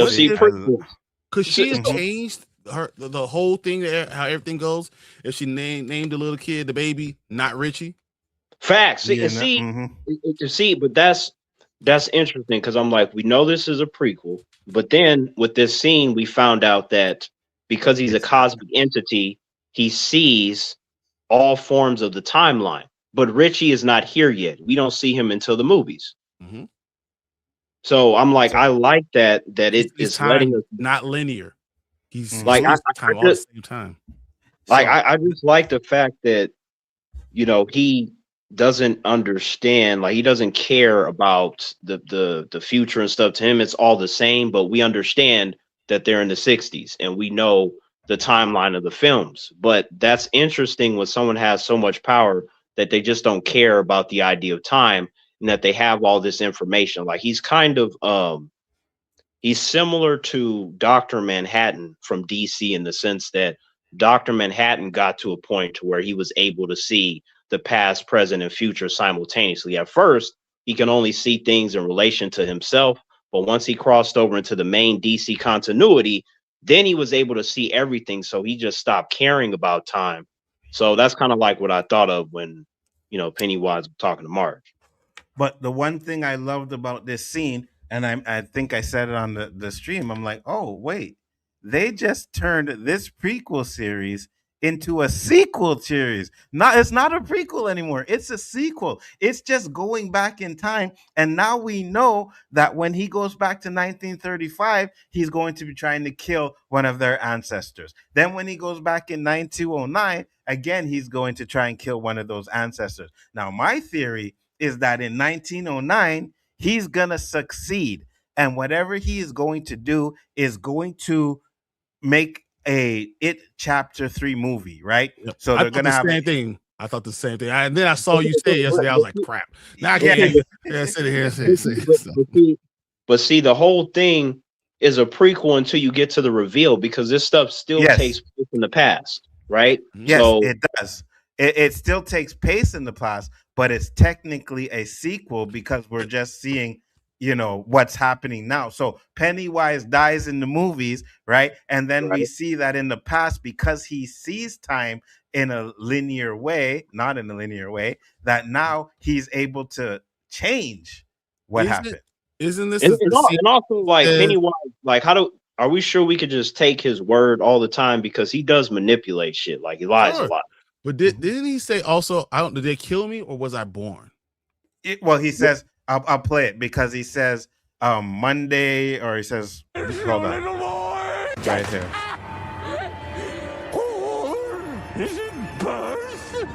See, could she have changed the whole thing, how everything goes, if she named the little kid, the baby, not Richie? Facts. See, but that's interesting because I'm like, we know this is a prequel, but then with this scene, we found out that because he's a cosmic entity, he sees all forms of the timeline. But Richie is not here yet. We don't see him until the movies. Mm-hmm. So I'm like, I like that it is letting us not linear. He's like all at the same time. Like I just like the fact that he doesn't understand, like he doesn't care about the future and stuff. To him, it's all the same, but we understand that they're in the 60s and we know the timeline of the films. But that's interesting when someone has so much power that they just don't care about the idea of time and that they have all this information. Like he's kind of he's similar to Dr. Manhattan from DC in the sense that Dr. Manhattan got to a point to where he was able to see the past, present, and future simultaneously. At first, he can only see things in relation to himself, but once he crossed over into the main DC continuity, then he was able to see everything. So he just stopped caring about time. So that's kind of like what I thought of when, Pennywise was talking to Marge. But the one thing I loved about this scene, and I think I said it on the stream, I'm like, oh, wait, they just turned this prequel series into a sequel series. It's not a prequel anymore. It's a sequel. It's just going back in time. And now we know that when he goes back to 1935, he's going to be trying to kill one of their ancestors. Then when he goes back in 9209, again, he's going to try and kill one of those ancestors. Now, my theory is that in 1909, he's going to succeed. And whatever he is going to do is going to make It Chapter 3 movie, right? Yep. So they're going to have the same thing. I thought the same thing. And then I saw you say it yesterday. I was like, crap. Now I can't sit here. But see, the whole thing is a prequel until you get to the reveal, because this stuff still takes place in the past, right? Yes, it does. It still takes place in the past, but it's technically a sequel because we're just seeing, what's happening now. So Pennywise dies in the movies, right? And then we see that in the past, because he sees time in a linear way, not in a linear way, that now he's able to change what happened. Isn't this and also like Pennywise, like are we sure we could just take his word all the time, because he does manipulate shit, like he lies a lot. But didn't he say also, did they kill me or was I born? He says, I'll play it, because he says Monday, or he says, hold on, right here. Is it birth?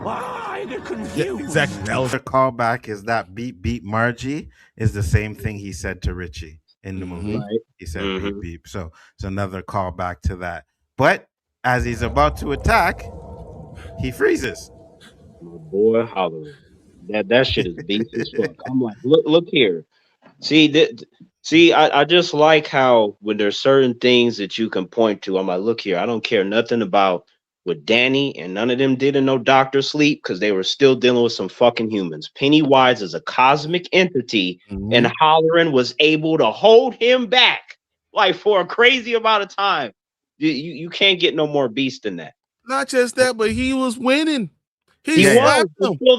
I get confused. Yeah, exactly. That was The callback is that beep Margie is the same thing he said to Richie in the movie. Right. He said Mhm. beep. So it's another callback to that. But as he's about to attack, he freezes. My boy Hallorann. That shit is beast as fuck. I'm like, look here. See that. See, I just like how when there's certain things that you can point to. I'm like, look here. I don't care nothing about what Danny and none of them did in no doctor sleep because they were still dealing with some fucking humans. Pennywise is a cosmic entity, and Mhm. Hallorann was able to hold him back like for a crazy amount of time. You can't get no more beast than that. not just that, but he was winning. He He Yeah, was slapped him. until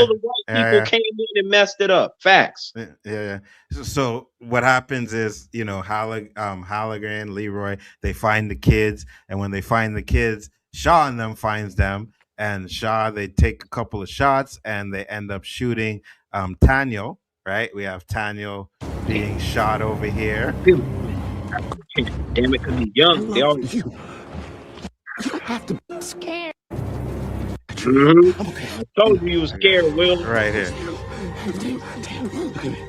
the white people came in and messed it up. Facts. Yeah. So what happens is, Hallorann, Leroy, they find the kids, and when they find the kids, Shaw and them finds them, and Shaw, they take a couple of shots, and they end up shooting Taniel. Right? We have Taniel being shot over here. Damn it, because he's young. They all. You don't have to be scared. Mhm. I'm okay. I told you was scared, Will. Right here.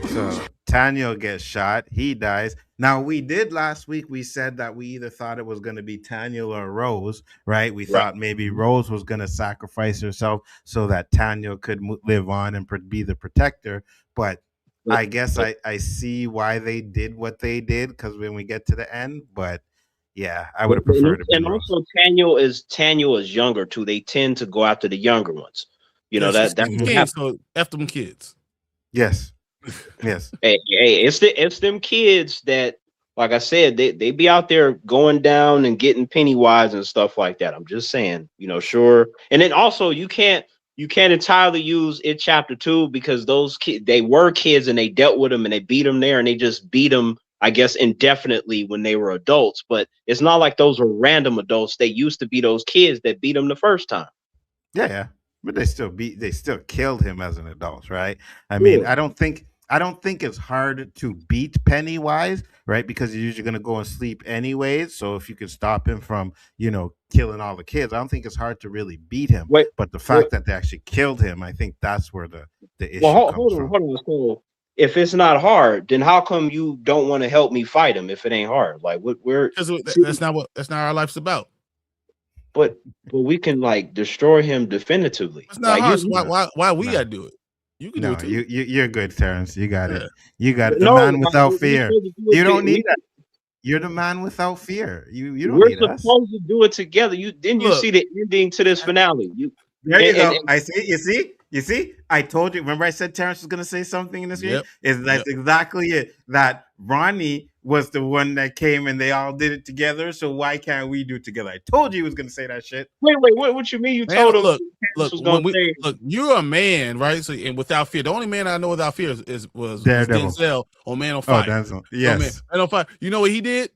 So Taniel gets shot. He dies. Now we did last week. We said that we either thought it was going to be Taniel or Rose, right? We thought maybe Rose was going to sacrifice herself so that Taniel could live on and be the protector. But I guess I see why they did what they did because when we get to the end, but yeah, I would have preferred it. And also Taniel is younger too. They tend to go after the younger ones. You know Yes, that's he's what kids, happens. so F them kids. Yes. Hey, it's them kids that, like I said, they be out there going down and getting Pennywise and stuff like that. I'm just saying, sure. And then also you can't entirely use it chapter 2 because those kids, they were kids and they dealt with them and they beat them there and they just beat them, I guess, indefinitely when they were adults. But it's not like those were random adults. They used to be those kids that beat them the first time. Yeah. But they still killed him as an adult, right? I mean, I don't think it's hard to beat Pennywise, right? Because you're usually gonna go and sleep anyways. So if you can stop him from, killing all the kids, I don't think it's hard to really beat him. Wait, but the fact that they actually killed him, I think that's where the issue well, comes from. hold on. So if it's not hard, then how come you don't want to help me fight him if it ain't hard? Like Because that's not our life's about. but we can like destroy him definitively. It's not like, hard. So why we gotta do it? You can do No, it too. you're good, Terrence. You got Yeah. it. You got it. The No, man without we're fear. supposed to do You it don't to- need that. You're the man without fear. You don't We're need us. supposed to do it together. You Look. see the ending to this finale. There you go. and- I see. You see. I told you. Remember, I said Terrence was going to say something in this game. Yep. That's exactly it. That Ronnie was the one that came and they all did it together. So why can't we do it together? I told you he was going to say that shit. Wait, what you mean? You Man, told him look, Terrence was gonna say, look, you're a man, right? So and without fear, the only man I know without fear was Daredevil. Denzel on Man on Fire. Yes. Man on Fire. You know what he did?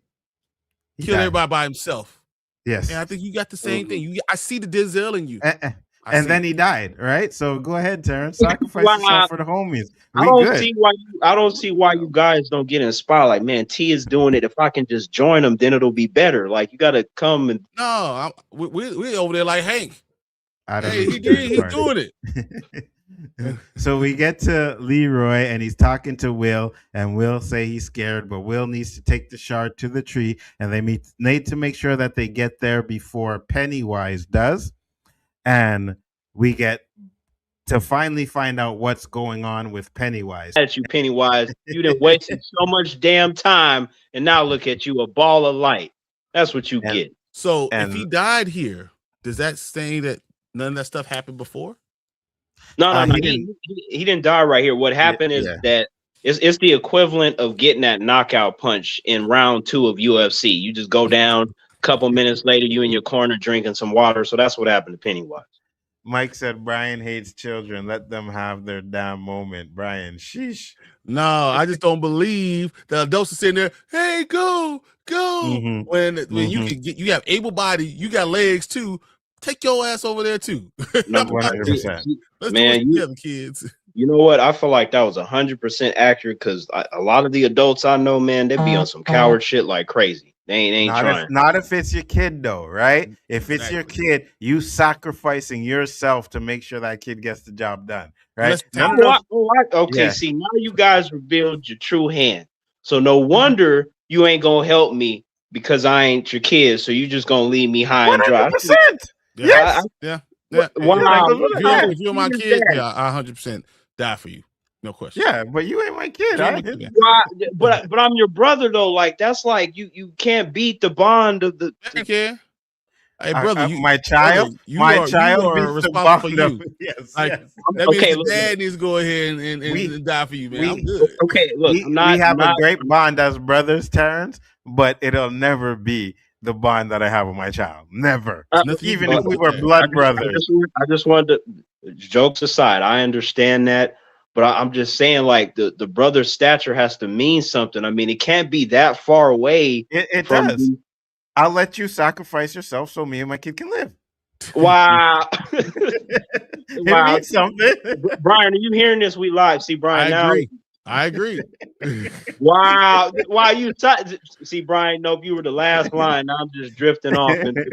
He Killed died. everybody by himself. Yes. And I think you got the same thing. I see the Denzel in you. And then he died, right? So go ahead, Terrence. Sacrifice yourself for the homies. I don't see why you guys don't get inspired. Like, man, T is doing it. If I can just join him, then it'll be better. Like, you got to come and we over there like Hank. He's doing it. So we get to Leroy and he's talking to Will, and Will say he's scared, but Will needs to take the shard to the tree, and they need to make sure that they get there before Pennywise does. And we get to finally find out what's going on with Pennywise. At you, Pennywise, you done wasted so much damn time, and now look at you, a ball of light. That's what you get. So if he died here, does that say that none of that stuff happened before? No. He didn't die right here. What happened is that it's the equivalent of getting that knockout punch in round 2 of UFC. You just go down, a couple minutes later, you in your corner drinking some water. So that's what happened to Pennywise. Mike said Brian hates children. Let them have their damn moment. Brian, sheesh. No, I just don't believe the adults are sitting there. Hey, go. Mm-hmm. When you have able body, you got legs too. Take your ass over there too. 100%. Let's Man, do it together, kids. You know what? I feel like that was 100% accurate because a lot of the adults I know, man, they be on some coward shit like crazy. They ain't Not trying. if not if it's your kid though, right? If it's your Exactly. kid, you sacrificing yourself to make sure that kid gets the job done, right? Unless None of Okay, yeah. see, now you guys revealed your true hand. So no wonder you ain't gonna help me because I ain't your kid. So you just gonna leave me high and dry. 100%. Yeah. Yes. Yeah. Yeah, Yeah. that Wow, goes what without kind saying. of If you're my kid is kid, that? yeah, I 100% die for you. No question. Yeah, but you ain't my kid. You ain't I my kid. Why? But I'm your brother though. Like that's like you can't beat the bond of the. I don't care. Hey, brother, my brother, child, my you child are beats the responsible for bond of you. yes, Like yes. that means Okay, the look, dad needs to go ahead We and die for you, man. I'm we good. okay, look. we I'm have a not. great bond as brothers, Terrence, but it'll never be the bond that I have with my child. Never. There's nothing you can Even do if we about were that. blood brothers. I just wanted to. Jokes aside, I understand that, but I'm just saying, like the brother's stature has to mean something. I mean, it can't be that far away It from. does. I'll let you sacrifice yourself so me and my kid can live. Wow, It wow, means something. Brian, are you hearing this? We live. See, Brian, I now. agree. Wow, wow, see, Brian. Nope, you were the last line. Now I'm just drifting off into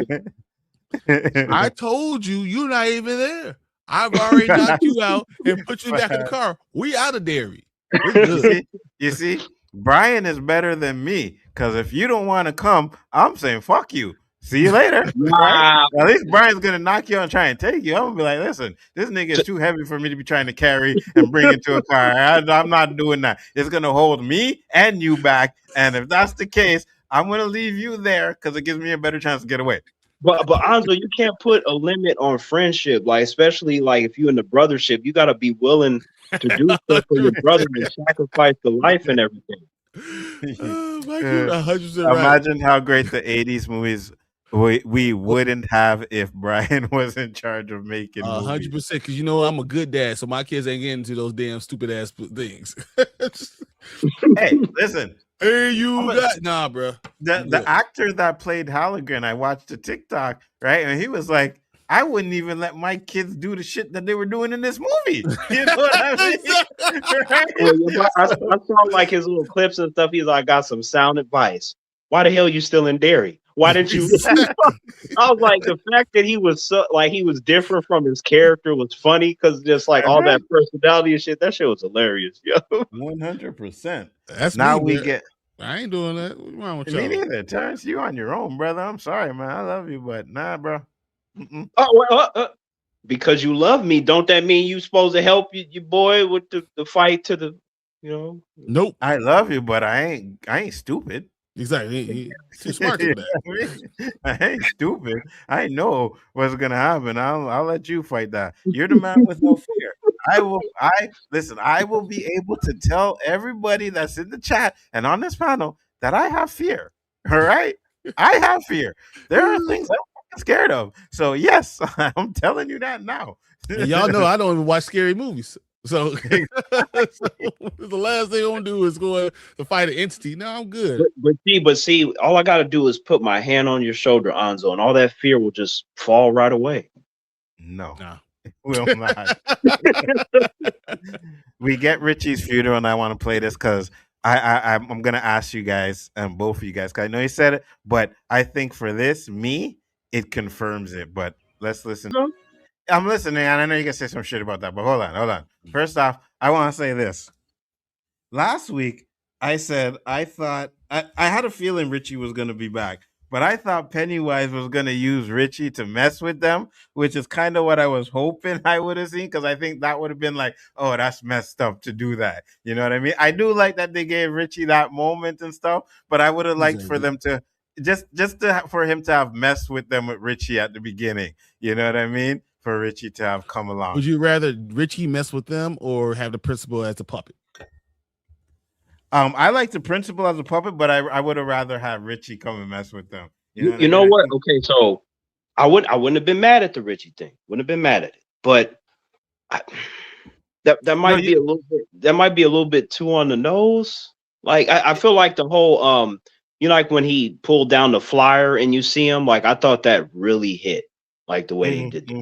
the. I told you, you're not even there. I've already knocked you out and put you back in the car. We out of Derry. We're good. You see, Brian is better than me because if you don't want to come, I'm saying fuck you. See you later. Right? Wow. At least Brian's gonna knock you out and try and take you. I'm gonna be like, listen, this nigga is too heavy for me to be trying to carry and bring into a car. I'm not doing that. It's gonna hold me and you back. And if that's the case, I'm gonna leave you there because it gives me a better chance to get away. But Anzo, you can't put a limit on friendship, like especially like if you're in the brothership, you got to be willing to do stuff for your brother and sacrifice the life and everything. Oh, my dude, 100% right. Imagine how great the 80s movies we wouldn't have if Brian was in charge of making movies. 100%, because you know I'm a good dad, so my kids ain't getting into those damn stupid ass things. Hey, listen. Hey, nah, bro. The actor that played Hallorann, I watched a TikTok, right? And he was like, I wouldn't even let my kids do the shit that they were doing in this movie. You know what I mean? Right? I saw like his little clips and stuff. He's like, I got some sound advice. Why the hell you still in Derry? Why didn't you? I was like, the fact that he was so like he was different from his character was funny because just like all that personality and shit, that shit was hilarious. Yo, 100%. That's now me, we man. get. I ain't doing that. What's wrong with Me y'all? neither, Terrence. You on your own, brother. I'm sorry, man. I love you, but nah, bro. Because you love me, don't that mean you supposed to help your boy with the fight to the, you know? Nope. I love you, but I ain't stupid. Exactly. He's too smart for that. I ain't stupid. I know what's gonna happen. I'll let you fight that. You're the man with no fear. I will be able to tell everybody that's in the chat and on this panel that I have fear. All right? I have fear. There are things I'm scared of. So yes, I'm telling you that now. And y'all know I don't even watch scary movies. So, the last thing I'm gonna do is go to fight an entity. No, I'm good. But see, all I gotta do is put my hand on your shoulder, Anzo, and all that fear will just fall right away. No. Nah. Will not. We get Richie's funeral, and I want to play this because I'm gonna ask you guys and both of you guys. Cause I know you said it, but I think for this, it confirms it. But let's listen. I'm listening, and I know you can say some shit about that, but hold on. First off, I want to say this. Last week, I said I thought I had a feeling Richie was going to be back, but I thought Pennywise was going to use Richie to mess with them, which is kind of what I was hoping I would have seen, because I think that would have been like, oh, that's messed up to do that. You know what I mean? I do like that they gave Richie that moment and stuff, but I would have liked for them to for him to have messed with them with Richie at the beginning. You know what I mean? For Richie to have come along. Would you rather Richie mess with them or have the principal as a puppet? I like the principal as a puppet, but I would have rather have Richie come and mess with them. You know what? Okay, so I wouldn't have been mad at the Richie thing. Wouldn't have been mad at it, but that might be a little bit. That might be a little bit too on the nose. Like I feel like the whole you know, like when he pulled down the flyer and you see him, like I thought that really hit, like the way he did.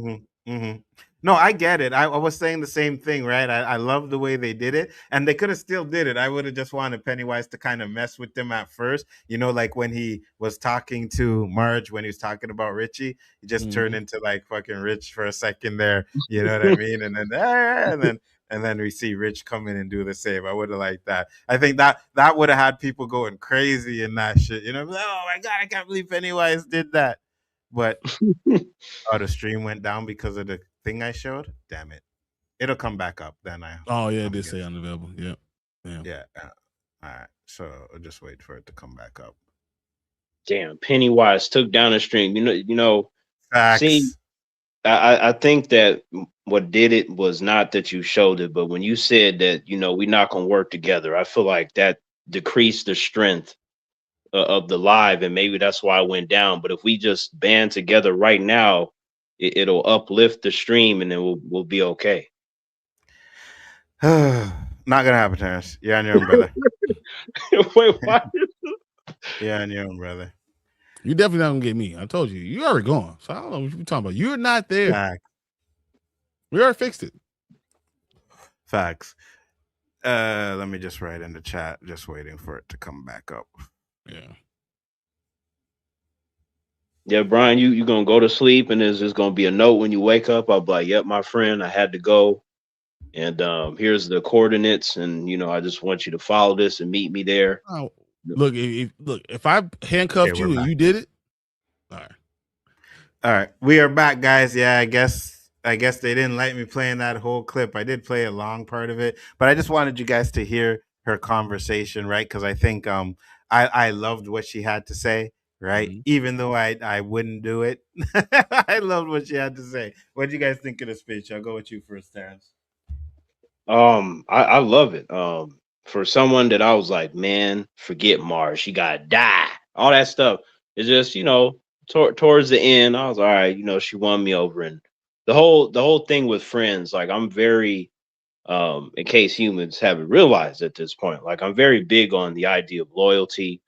No, I get it. I was saying the same thing, right? I love the way they did it, and they could have still did it. I would have just wanted Pennywise to kind of mess with them at first, like when he was talking to Marge, when he was talking about Richie, he just turned into like fucking Rich for a second there. You know what I mean? And then and then we see Rich come in and do the same. I would have liked that. I think that would have had people going crazy in that shit. Like, oh my god, I can't believe Pennywise did that. But the stream went down because of the thing I showed. Damn it! It'll come back up. Then Oh yeah, I'm they say guessing. unavailable. Yeah. Yeah. All right. So I'll just wait for it to come back up. Damn, Pennywise took down the stream. See, Facts. I think that what did it was not that you showed it, but when you said that, we're not gonna work together, I feel like that decreased the strength of the live, and maybe that's why I went down. But if we just band together right now, it'll uplift the stream, and then we'll be okay. Not gonna happen, Terrence. You're on your own, brother. Wait, what? You're on your own, brother. You definitely not gonna get me. I told you, you already gone. So I don't know what you're talking about. You're not there. Facts. We already fixed it. Facts. Let me just write in the chat. Just waiting for it to come back up. Yeah. Yeah, Brian, you gonna go to sleep, and there's just gonna be a note when you wake up. I'll be like, "Yep, my friend, I had to go, and here's the coordinates, and I just want you to follow this and meet me there." Oh, look, if I handcuffed Okay, you we're and back. you did it, all right. All right, we are back, guys. Yeah, I guess they didn't like me playing that whole clip. I did play a long part of it, but I just wanted you guys to hear her conversation, right? Because I think I loved what she had to say, right? Mhm. Even though I wouldn't do it, I loved what she had to say. What do you guys think of the speech? I'll go with you first, Terrence. I love it. For someone that I was like, man, forget Marge, she gotta die. All that stuff. It's just, towards the end, I was all right. She won me over, and the whole thing with Friends, like I'm very, in case humans haven't realized at this point, like I'm very big on the idea of loyalty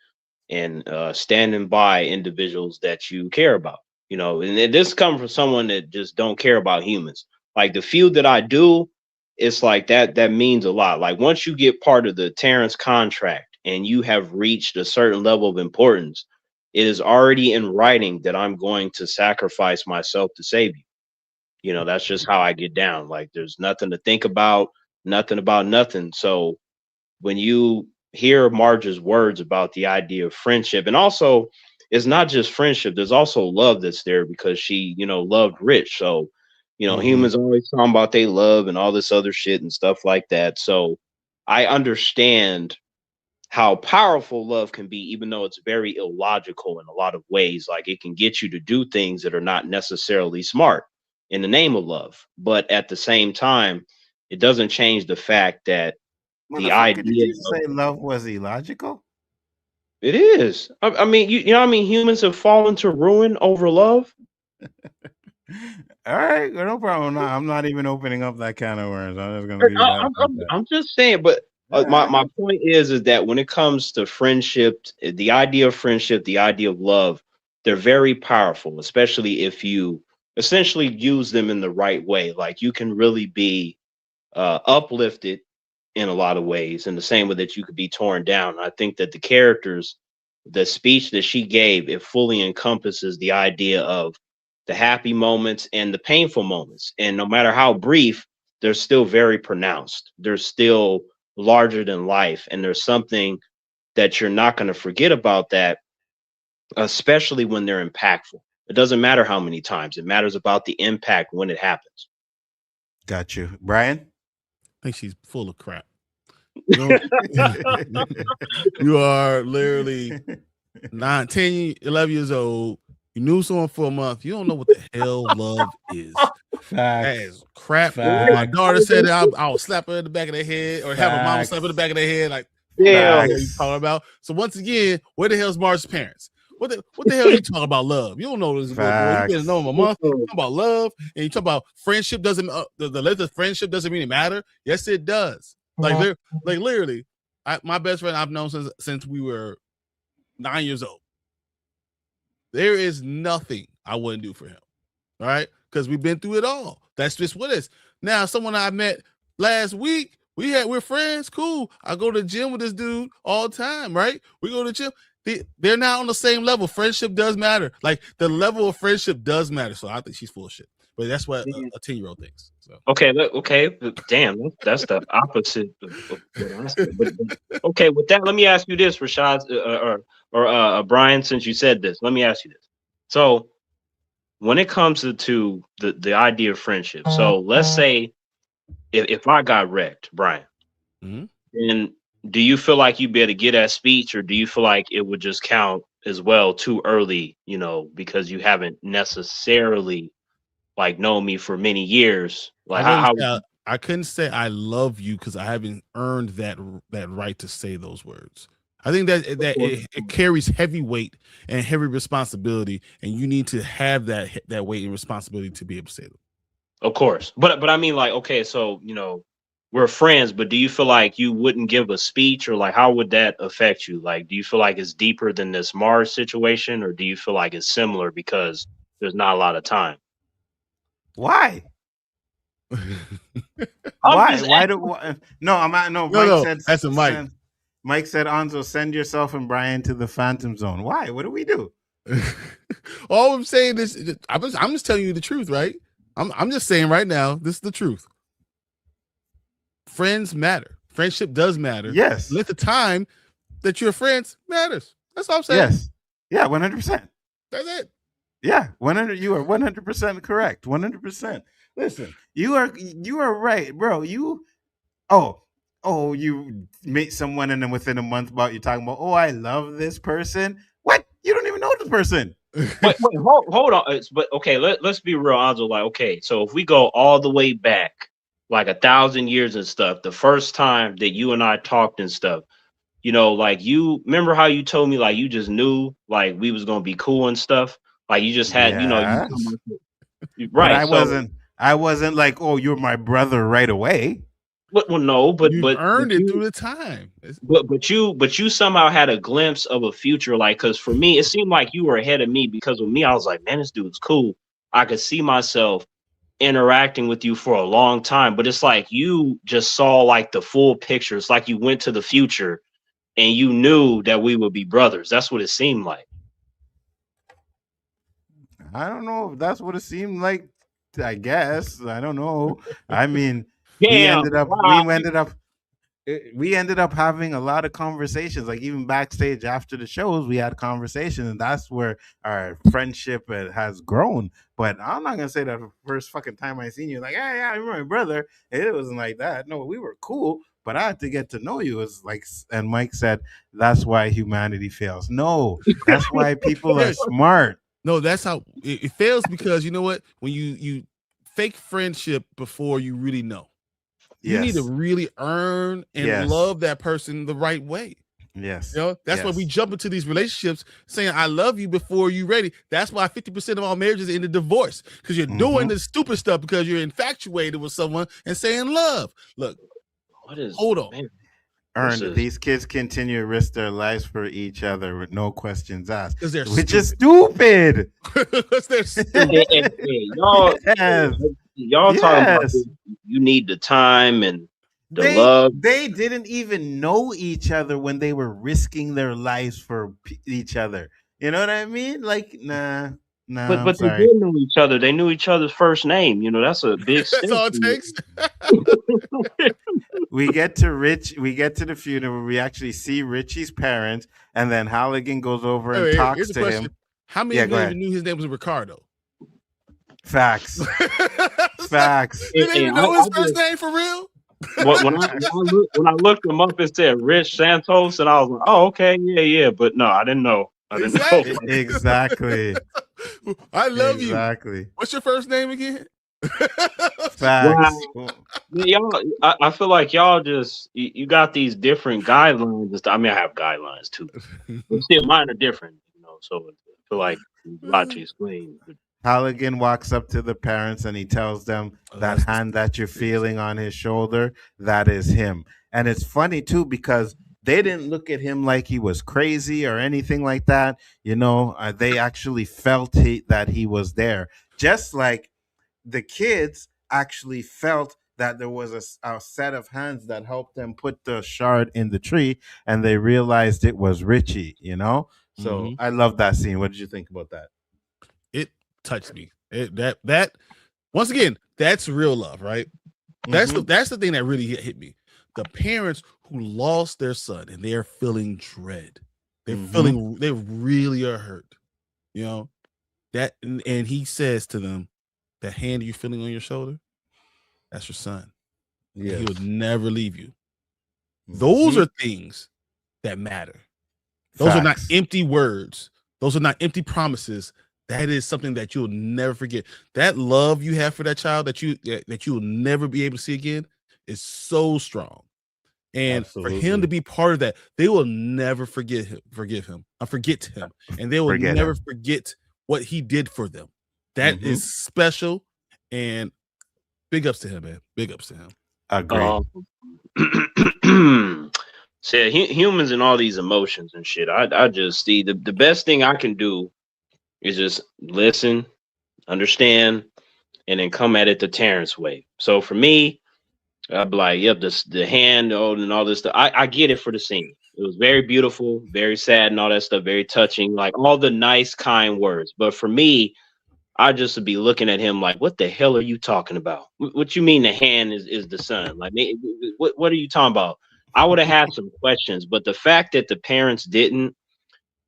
and standing by individuals that you care about. And this comes from someone that just don't care about humans. Like the few that I do, it's like that means a lot. Like once you get part of the Terrence contract and you have reached a certain level of importance, it is already in writing that I'm going to sacrifice myself to save you. That's just how I get down. Like there's nothing to think about, nothing about nothing. So when you hear Marge's words about the idea of friendship, and also it's not just friendship, there's also love that's there because she, loved Rich. So, Mm-hmm. humans always talking about they love and all this other shit and stuff like that. So I understand how powerful love can be, even though it's very illogical in a lot of ways. Like it can get you to do things that are not necessarily smart in the name of love. But at the same time, it doesn't change the fact that the Motherfucker, did idea you of say love was illogical? it is. I mean, you know, what I mean, humans have fallen to ruin over love. All right, no problem. I'm not even opening up that can of worms. I'm just gonna But leave that like that. I'm just saying. But All right. my point is that when it comes to friendship, the idea of friendship, the idea of love, they're very powerful, especially if you essentially use them in the right way. Like you can really be uplifted in a lot of ways, in the same way that you could be torn down. I think that the speech that she gave, it fully encompasses the idea of the happy moments and the painful moments. And no matter how brief, they're still very pronounced. They're still larger than life. And there's something that you're not going to forget about that, especially when they're impactful. It doesn't matter how many times, it matters about the impact when it happens. Got you, Brian. I think she's full of crap. You are literally 9, 10, 11 years old. You knew someone for a month. You don't know what the hell love is. That is crap. When my daughter said it, I'll slap her in the back of the head, or have her mama slap her in the back of the head. Like, Damn. what are you talking about? So once again, where the hell's Marge's parents? What the hell are you talking about love? You don't know this little boy. You been knowing him a month. You talk about love, and you talk about friendship. Doesn't the length of friendship doesn't really matter? Yes, it does. Like literally, my best friend I've known since we were 9 years old. There is nothing I wouldn't do for him. All right. because we've been through it all. That's just what it is. Now, someone I met last week, we're friends, cool. I go to the gym with this dude all the time, right? We go to the gym. They're not on the same level. Friendship does matter. Like the level of friendship does matter. So I think she's full of shit. But that's what a 10-year-old thinks. So. Okay. Damn, that's the opposite of what I said. But okay, with that, let me ask you this, Rashad, or Brian, since you said this, let me ask you this. So, when it comes to the idea of friendship, so let's say if I got wrecked, Brian, then do you feel like you'd be able to get that speech, or do you feel like it would just count as well too early, because you haven't necessarily like known me for many years? Like I couldn't say I love you because I haven't earned that right to say those words. I think that it carries heavy weight and heavy responsibility, and you need to have that weight and responsibility to be able to say them. Of course, but I mean, like, okay, so we're friends, but do you feel like you wouldn't give a speech, or like how would that affect you? Like, do you feel like it's deeper than this Marge situation, or do you feel like it's similar because there's not a lot of time? Why? Why do? No, I'm not. No, Mike said that's a Mike. Mike said, Anzo, send yourself and Brian to the Phantom Zone. Why? What do we do? All I'm saying is, I'm just telling you the truth, right? I'm just saying right now, this is the truth. Friends matter. Friendship does matter. Yes. Length of time that you're friends matters. That's all I'm saying. Yes. Yeah, 100%. That's it. Yeah, 100. You are 100% correct. 100%. Listen, you are right, bro. You meet someone and then within a month you're talking about, oh, I love this person. What? You don't even know this person. Wait, hold on. But okay, let's be real, Anzo. Like, okay, so if we go all the way back, like 1,000 years and stuff, the first time that you and I talked and stuff, like, you remember how you told me like you just knew like we was gonna be cool and stuff. Like you just had, yes. Right. But I wasn't like, oh, you're my brother right away. Well, no, but you earned it through the time. But you somehow had a glimpse of a future, like, because for me, it seemed like you were ahead of me, because with me, I was like, man, this dude's cool. I could see myself interacting with you for a long time, but it's like you just saw like the full picture. It's like you went to the future and you knew that we would be brothers. That's what it seemed like. I don't know if that's what it seemed like. I guess I don't know. I mean, Damn, we ended up having a lot of conversations. Like even backstage after the shows, we had conversations, and that's where our friendship has grown. But I'm not gonna say that the first fucking time I seen you, like, yeah, you're my brother. It wasn't like that. No, we were cool, but I had to get to know you. It was like, and Mike said, that's why humanity fails. No, that's why people are smart. No, that's how it fails, because you know what? When you fake friendship before you really know, you need to really earn and love that person the right way. Yes. That's why we jump into these relationships saying, I love you before you're ready. That's why 50% of all marriages end in divorce, because you're doing this stupid stuff because you're infatuated with someone and saying love. Look, hold on. Man. These kids continue to risk their lives for each other with no questions asked. Which is stupid. Because they're stupid. Y'all talking about you need the time and the love. They didn't even know each other when they were risking their lives for each other. You know what I mean? Like, nah. But they did know each other. They knew each other's first name. That's a big step. That's all it takes. We get to the funeral where we actually see Richie's parents, and then Halligan goes over and talks to him. How many of you even knew his name was Ricardo? Facts. Facts. You didn't even know his first name for real? When I looked him up, it said Rich Santos, and I was like, oh, okay, yeah. But no, I didn't know. Exactly. I love you. Exactly. What's your first name again? Facts. Y'all, I feel like y'all just you got these different guidelines. I mean, I have guidelines too, but still mine are different. So I feel like a lot to explain. Halligan walks up to the parents and he tells them that hand that you're feeling on his shoulder, that is him. And it's funny too, because they didn't look at him like he was crazy or anything like that. They actually felt that he was there. Just like the kids actually felt that there was a set of hands that helped them put the shard in the tree, and they realized it was Richie, you know? So Mhm. I love that scene. What did you think about that? It touched me. That once again, that's real love, right? Mhm. That's the thing that really hit me. The parents who lost their son and they're feeling dread. Mhm. They really are hurt. You know, that and he says to them, the hand you're feeling on your shoulder, that's your son. And he Yes. would never leave you. Those Mhm. are things that matter. Those are not Facts. empty words. Those are not empty promises. That is something that you'll never forget. That love you have for that child that you will never be able to see again is so strong. And for him to Absolutely. be part of that, they will never forget him, forget him, and they will Forget never him. forget what he did for them. That is Mhm. special, and big ups to him, man. Big ups to him. Agree. So yeah, humans and all these emotions and shit. I just see the best thing I can do is just listen, understand, and then come at it the Terrence way. So for me, I'd be like, yep, this the hand and all this stuff. I get it for the scene. It was very beautiful, very sad, and all that stuff, very touching, like all the nice, kind words. But for me, I just would be looking at him like, what the hell are you talking about? What you mean the hand is the sun? Like, what are you talking about? I would have had some questions, but the fact that the parents didn't,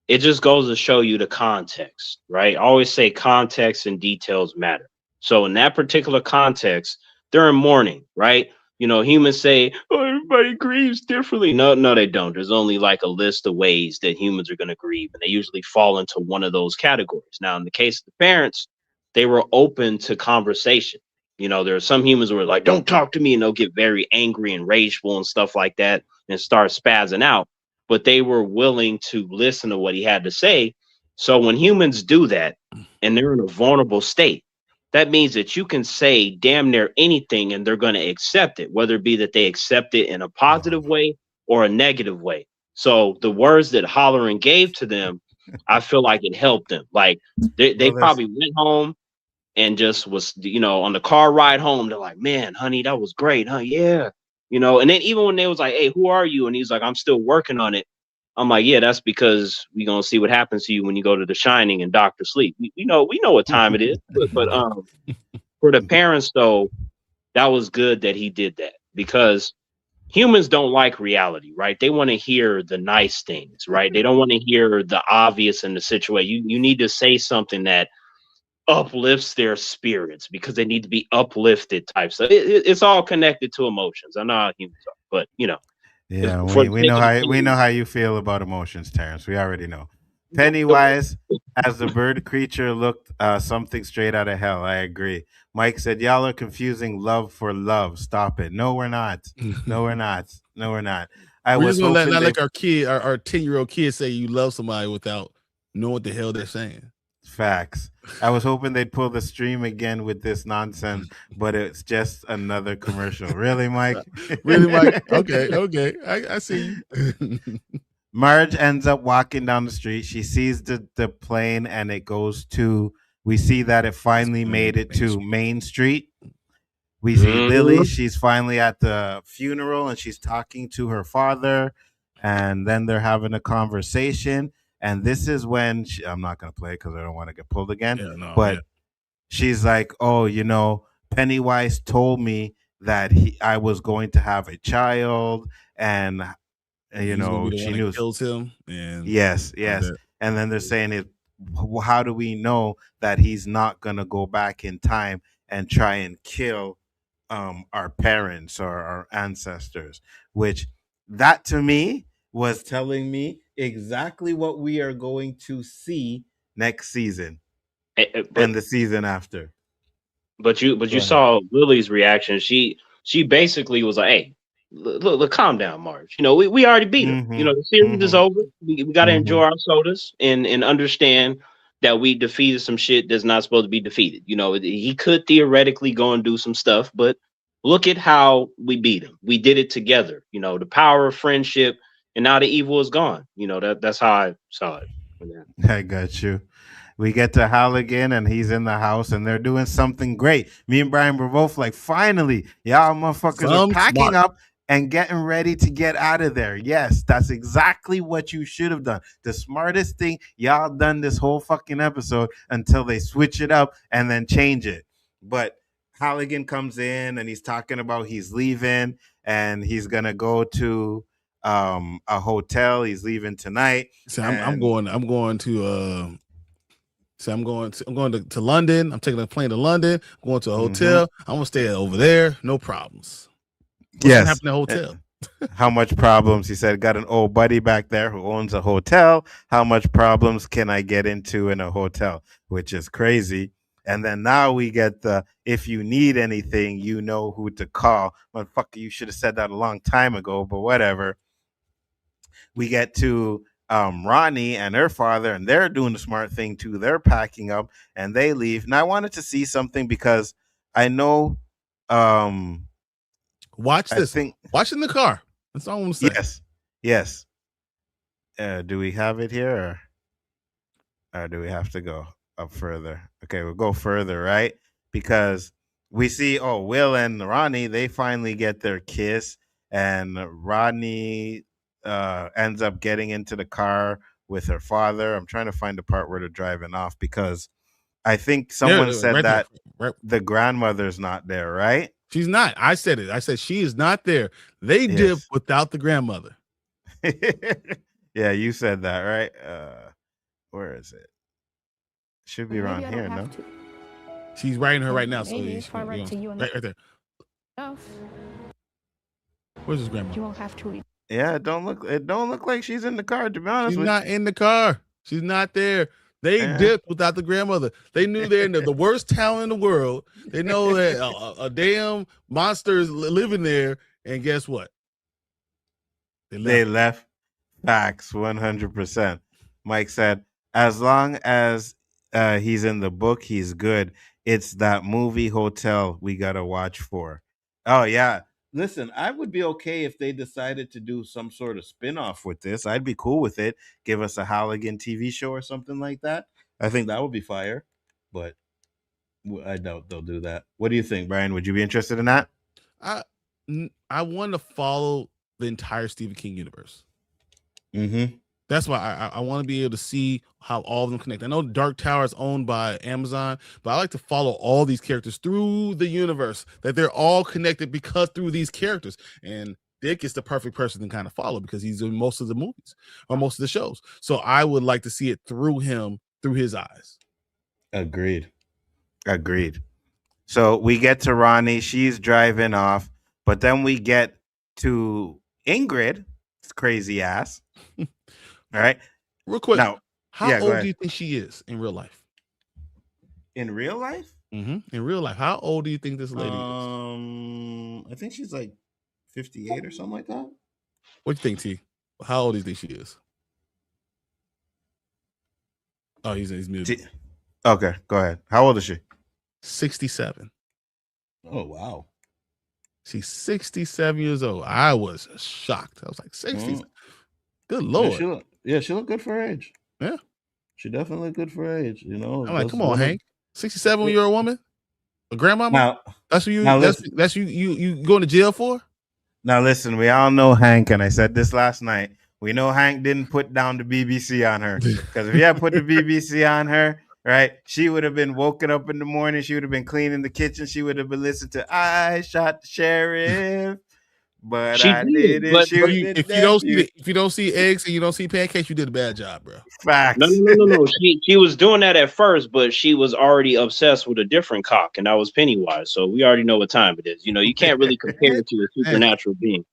it just goes to show you the context, right? I always say context and details matter. So in that particular context, they're in mourning, right? You know, humans say, "Oh, everybody grieves differently." No, no, they don't. There's only like a list of ways that humans are going to grieve, and they usually fall into one of those categories. Now, in the case of the parents, they were open to conversation. You know, there are some humans who are like, "Don't talk to me," and they'll get very angry and rageful and stuff like that, and start spazzing out, but they were willing to listen to what he had to say. So when humans do that and they're in a vulnerable state, that means that you can say damn near anything and they're going to accept it, whether it be that they accept it in a positive way or a negative way. So the words that Hallorann gave to them, I feel like it helped them. Like they Well, there's probably went home and just was, on the car ride home, they're like, man, honey, that was great, huh? Yeah. And then even when they was like, hey, who are you? And he's like, I'm still working on it. I'm like, yeah, that's because we're gonna see what happens to you when you go to the Shining and Doctor Sleep. We know what time it is. But for the parents though, that was good that he did that because humans don't like reality, right? They want to hear the nice things, right? They don't want to hear the obvious in the situation. You need to say something that uplifts their spirits because they need to be uplifted type stuff. It's all connected to emotions. I know how humans are, but if, Yeah, for we the we sake know of the how we know scene, how you feel about emotions, Terrence. We already know. the Pennywise as the bird creature looked something straight out of hell. I agree. Mike said, "Y'all are confusing love for love. Stop it." No, we're not. No, we're not. No, we're not. I We're was just gonna let hoping not they like our 10-year-old kid say you love somebody without knowing what the hell they're saying. facts. I was hoping they'd pull the stream again with this nonsense, but it's just another commercial. Really, Mike? Really, Mike? Okay. I see you. Marge ends up walking down the street. She sees the plane and it goes to, we see that it It's finally Main made it to Street. Main Street. We see Lilly. Mhm. She's finally at the funeral and she's talking to her father. And then they're having a conversation. And this is when I'm not going to play because I don't want to get pulled again. Yeah, no, yeah. But she's like, "Oh, Pennywise told me that I was going to have a child. And, He's gonna be the she one that knew." kills him, and Yes, all yes. that. And then they're saying it. How do we know that he's not gonna go back in time and try and kill our parents or our ancestors? Which that to me was telling me exactly what we are going to see next season But and the season after. but Go you ahead. saw Lily's reaction. She basically was like, "Hey, look, calm down, Marge. We already beat her. Mm-hmm. The series is Mm-hmm. over. We got to Mm-hmm. enjoy our sodas and understand that we defeated some shit that's not supposed to be defeated. He could theoretically go and do some stuff, but look at how we beat him. We did it together. The power of friendship, and now the evil is gone. That's how I saw it. Yeah. I got you. we get to Halligan and he's in the house and they're doing something great. Me and Brian were both like, finally, y'all motherfuckers are Some packing smart. up and getting ready to get out of there. Yes, that's exactly what you should have done. The smartest thing y'all done this whole fucking episode until they switch it up and then change it. But Halligan comes in and he's talking about he's leaving and he's gonna go to a hotel. He's leaving tonight. So I'm going to I'm going to London. I'm taking a plane to London. I'm going to a hotel. I'm gonna stay over there. No problems. What's gonna happen in the hotel? How much problems? He said, got an old buddy back there who owns a hotel. How much problems can I get into in a hotel? Which is crazy. And then now we get the, if you need anything, you know who to call. Motherfucker, you should have said that a long time ago, but whatever. We get to Ronnie and her father, and they're doing the smart thing too. They're packing up and they leave. And I wanted to see something because I know watch this. Watch in the car. That's all I'm gonna say. Yes. Do we have it here or do we have to go up further? Okay, we'll go further, right? Because we see, Will and Ronnie, they finally get their kiss, and Ronnie ends up getting into the car with her father. I'm trying to find the part where they're driving off because I think someone said that the grandmother's not there, right? She's not. I said it. I said she is not there. They dip without the grandmother. Yeah, you said that, right? Where is it? Should be around here, no? She's writing her right now. So right there. Where's his grandma? You won't have to. Yeah, it don't look like she's in the car, to be honest. She's not in the car. She's not there. They dipped without the grandmother. They knew they're in the worst town in the world. They know that a damn monster is living there. And guess what? They left. Facts, 100%. Mike said, as long as he's in the book, he's good. It's that movie Hotel we got to watch for. Oh, yeah. Listen, I would be okay if they decided to do some sort of spin-off with this. I'd be cool with it. Give us a Halligan TV show or something like that. I think that would be fire, but I doubt they'll do that. What do you think, Brian? Would you be interested in that? I want to follow the entire Stephen King universe. Mm-hmm. That's why I want to be able to see how all of them connect. I know Dark Tower is owned by Amazon, but I like to follow all these characters through the universe, that they're all connected because through these characters. And Dick is the perfect person to kind of follow because he's in most of the movies or most of the shows. So I would like to see it through him, through his eyes. Agreed. So we get to Ronnie. She's driving off, but then we get to Ingrid, crazy ass. All right. Real quick. Now, how old do you think she is in real life? In real life? Mm-hmm. In real life. How old do you think this lady is? I think she's like 58 or something like that. What do you think, T? How old do you think she is? Oh, he's muted. Okay, go ahead. How old is she? 67. Oh, wow. She's 67 years old. I was shocked. I was like, 60. Good Lord. She looked good for her age. Yeah. She definitely looked good for her age. You know, I'm like, come on, Hank. 67 when you're a woman? A grandmama? That's what you going to jail for? Now listen, we all know Hank, and I said this last night. We know Hank didn't put down the BBC on her. Because if he had put the BBC on her, right, she would have been woken up in the morning. She would have been cleaning the kitchen. She would have been listening to I Shot the Sheriff. But she I didn't shoot if you don't see eggs and you don't see pancakes, you did a bad job, bro. Facts. No. She was doing that at first, but she was already obsessed with a different cock, and that was Pennywise. So we already know what time it is. You know, you can't really compare it to a supernatural being.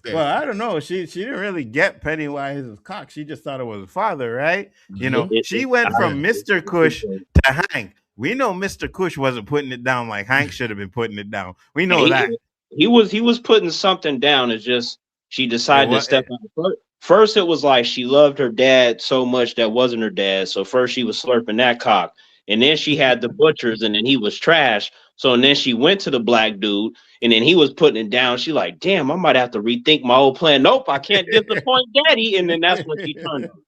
Well, I don't know. She didn't really get Pennywise's cock. She just thought it was a father, right? You know, she went from Mr. Cush to Hank. We know Mr. Cush wasn't putting it down like Hank should have been putting it down. We know that. He was putting something down. It's just she decided to step out. First, it was like she loved her dad so much that wasn't her dad. So first she was slurping that cock. And then she had the butchers, and then he was trash. So and then she went to the black dude, and then he was putting it down. She like, damn, I might have to rethink my whole plan. Nope, I can't disappoint daddy. And then that's when she turned on.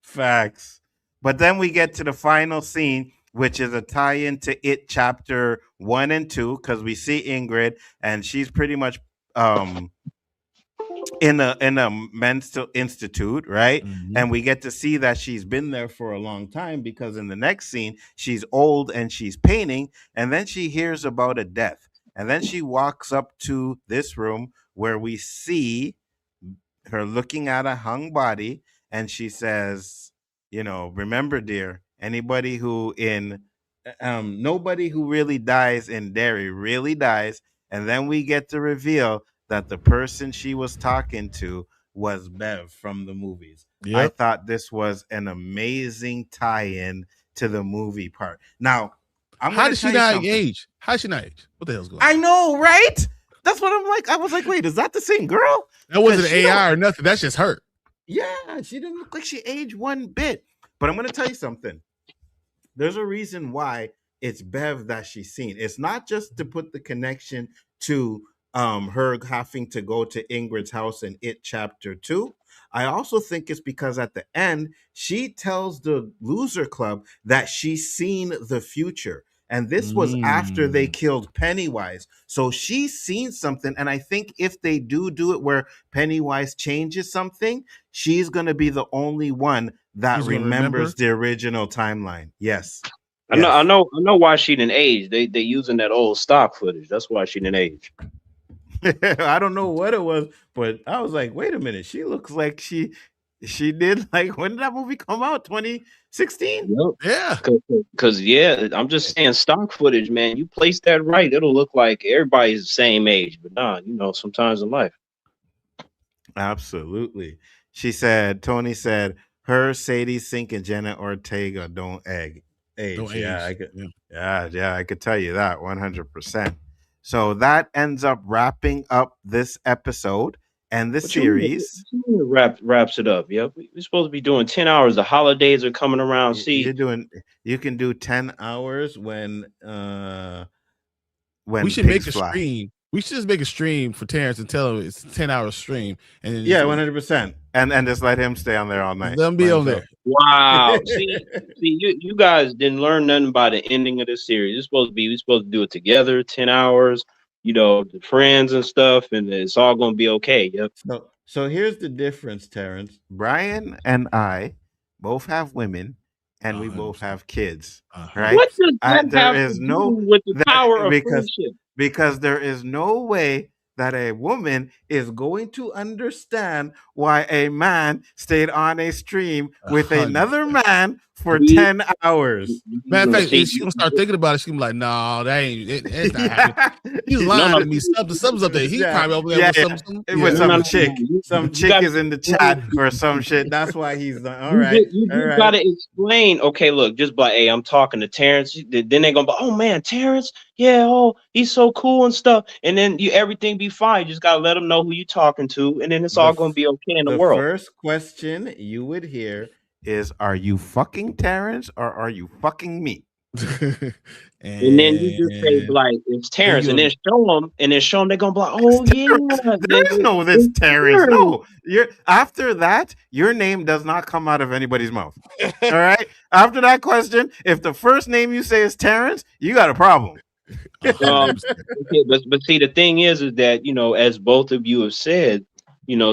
Facts. But then we get to the final scene, which is a tie-in to It Chapter 1 and 2, because we see Ingrid, and she's pretty much in a mental institute, right? Mhm. And we get to see that she's been there for a long time, because in the next scene she's old and she's painting, and then she hears about a death, and then she walks up to this room where we see her looking at a hung body, and she says, remember, dear, anybody who in nobody who really dies in Derry really dies. And then we get to reveal that the person she was talking to was Bev from the movies. I Yep. thought this was an amazing tie-in to the movie part. Now, I'm How going did to she tell you not something. age? How did she not age? What the hell's going on? I know, right? That's what I'm like. I was like, wait, is that the same girl? That wasn't 'Cause she AI don't- or nothing. That's just her. Yeah, she didn't look like she aged one bit. But I'm going to tell you something. There's a reason why it's Bev that she's seen. It's not just to put the connection to her having to go to Ingrid's house in It Chapter 2. I also think it's because at the end, she tells the loser club that she's seen the future. And this was after they killed Pennywise. So she's seen something. And I think if they do it where Pennywise changes something, she's going to be the only one that Who's gonna remembers remember? the original timeline. Yes. I know why she didn't age. They using that old stock footage. That's why she didn't age. I don't know what it was, but I was like, wait a minute. She looks like she did, like, when did that movie come out? 2016? Yep. Yeah. Cause yeah, I'm just saying stock footage, man. You place that right, it'll look like everybody's the same age. But nah, sometimes in life. Absolutely. Tony said, her, Sadie Sink, and Jenna Ortega don't age. Don't Yeah, age. I could. Yeah. I could tell you that 100%. So that ends up wrapping up this episode and the What you mean? series. What you mean wraps it up. Yep. We're supposed to be doing 10 hours. The holidays are coming around. See, You can do 10 hours when We should make pigs a fly. stream. We should just make a stream for Terrence and tell him it's a 10-hour stream. And then Yeah, 100%. And just let him stay on there all night. let him be by on himself. there. wow. see, you guys didn't learn nothing by the ending of the series. We're supposed to do it together, 10 hours, the friends and stuff, and it's all gonna be okay. Yep. So here's the difference, Terrence. Brian and I both have women, and we both 100%. have kids, Uh-huh. right? What does that There have is to no do with the power of because friendship? there is no way that a woman is going to understand why a man stayed on a stream with 100%. another man for We- 10 hours. Matter of fact, See, if she gonna start thinking about it, she gonna be like, "No, that ain't. It's not happening." He's Yeah. lying No, to me. Something's up there. He's Yeah. probably over there Yeah, with yeah. something. With Yeah. some No. chick. You Some chick gotta- is in the chat or some shit. That's why he's like, all right. You all right. gotta explain. Okay, look, just by hey, I'm talking to Terrence. Then they gonna be, oh man, Terrence, yeah, oh, he's so cool and stuff. And then everything be fine. You just gotta let them know who you talking to, and then it's all gonna be okay in the world. First question you would hear is, are you fucking Terrence or are you fucking me? And then you just say like it's Terrence, and then show them. They're gonna be like, oh yeah, There is no this it's Terrence. No, after that, your name does not come out of anybody's mouth. All right. After that question, if the first name you say is Terrence, you got a problem. 100%. Okay, but see, the thing is that as both of you have said,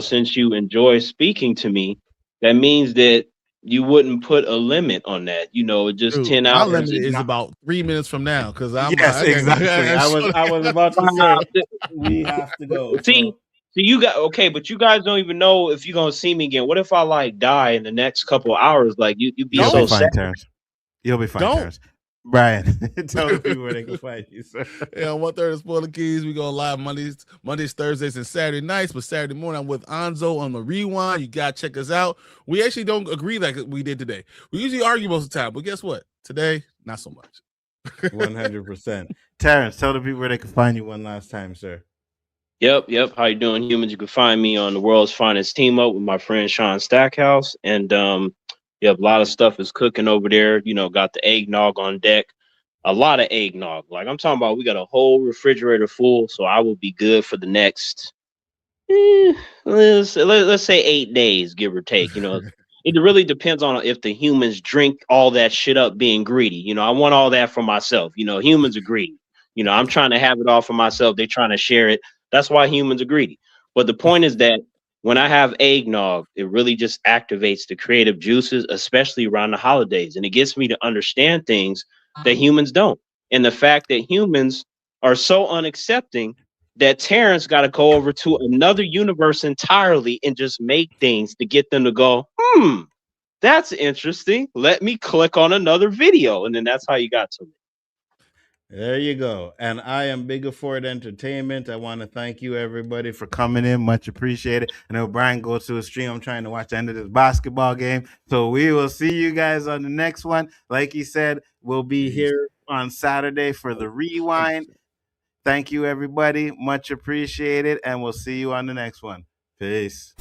since you enjoy speaking to me, that means that you wouldn't put a limit on that. Just Dude, 10 my hours. limit is about 3 minutes from now because I'm Yes, exactly. I was about to say we have to go. See, you got okay, but you guys don't even know if you're gonna see me again. What if I like die in the next couple of hours? Like you'd be You'll so be fine, sad. Terrence. You'll be fine, Don't. Terrence. Brian, tell the people where they can find you, sir. Yeah, 1:30 Spoiler Keys. We go live Mondays, Thursdays, and Saturday nights. But Saturday morning, I'm with Anzo on the Rewind. You got to check us out. We actually don't agree like we did today. We usually argue most of the time, but guess what? Today, not so much. 100%. Terrence, tell the people where they can find you one last time, sir. Yep. How you doing, humans? You can find me on the World's Finest Team Up with my friend Sean Stackhouse, and a lot of stuff is cooking over there. Got the eggnog on deck. A lot of eggnog. Like I'm talking about, we got a whole refrigerator full, so I will be good for the next let's say 8 days, give or take. It really depends on if the humans drink all that shit up being greedy. I want all that for myself. Humans are greedy. I'm trying to have it all for myself. They're trying to share it. That's why humans are greedy. But the point is that when I have eggnog, it really just activates the creative juices, especially around the holidays. And it gets me to understand things that humans don't. And the fact that humans are so unaccepting that Terrence got to go over to another universe entirely and just make things to get them to go, that's interesting. Let me click on another video. And then that's how you got to me. There you go. And I am Bigger Ford Entertainment. I want to thank you, everybody, for coming in. Much appreciated. I know Brian goes to a stream. I'm trying to watch the end of this basketball game. So we will see you guys on the next one. Like he said, we'll be here on Saturday for the rewind. Thank you, everybody. Much appreciated. And we'll see you on the next one. Peace.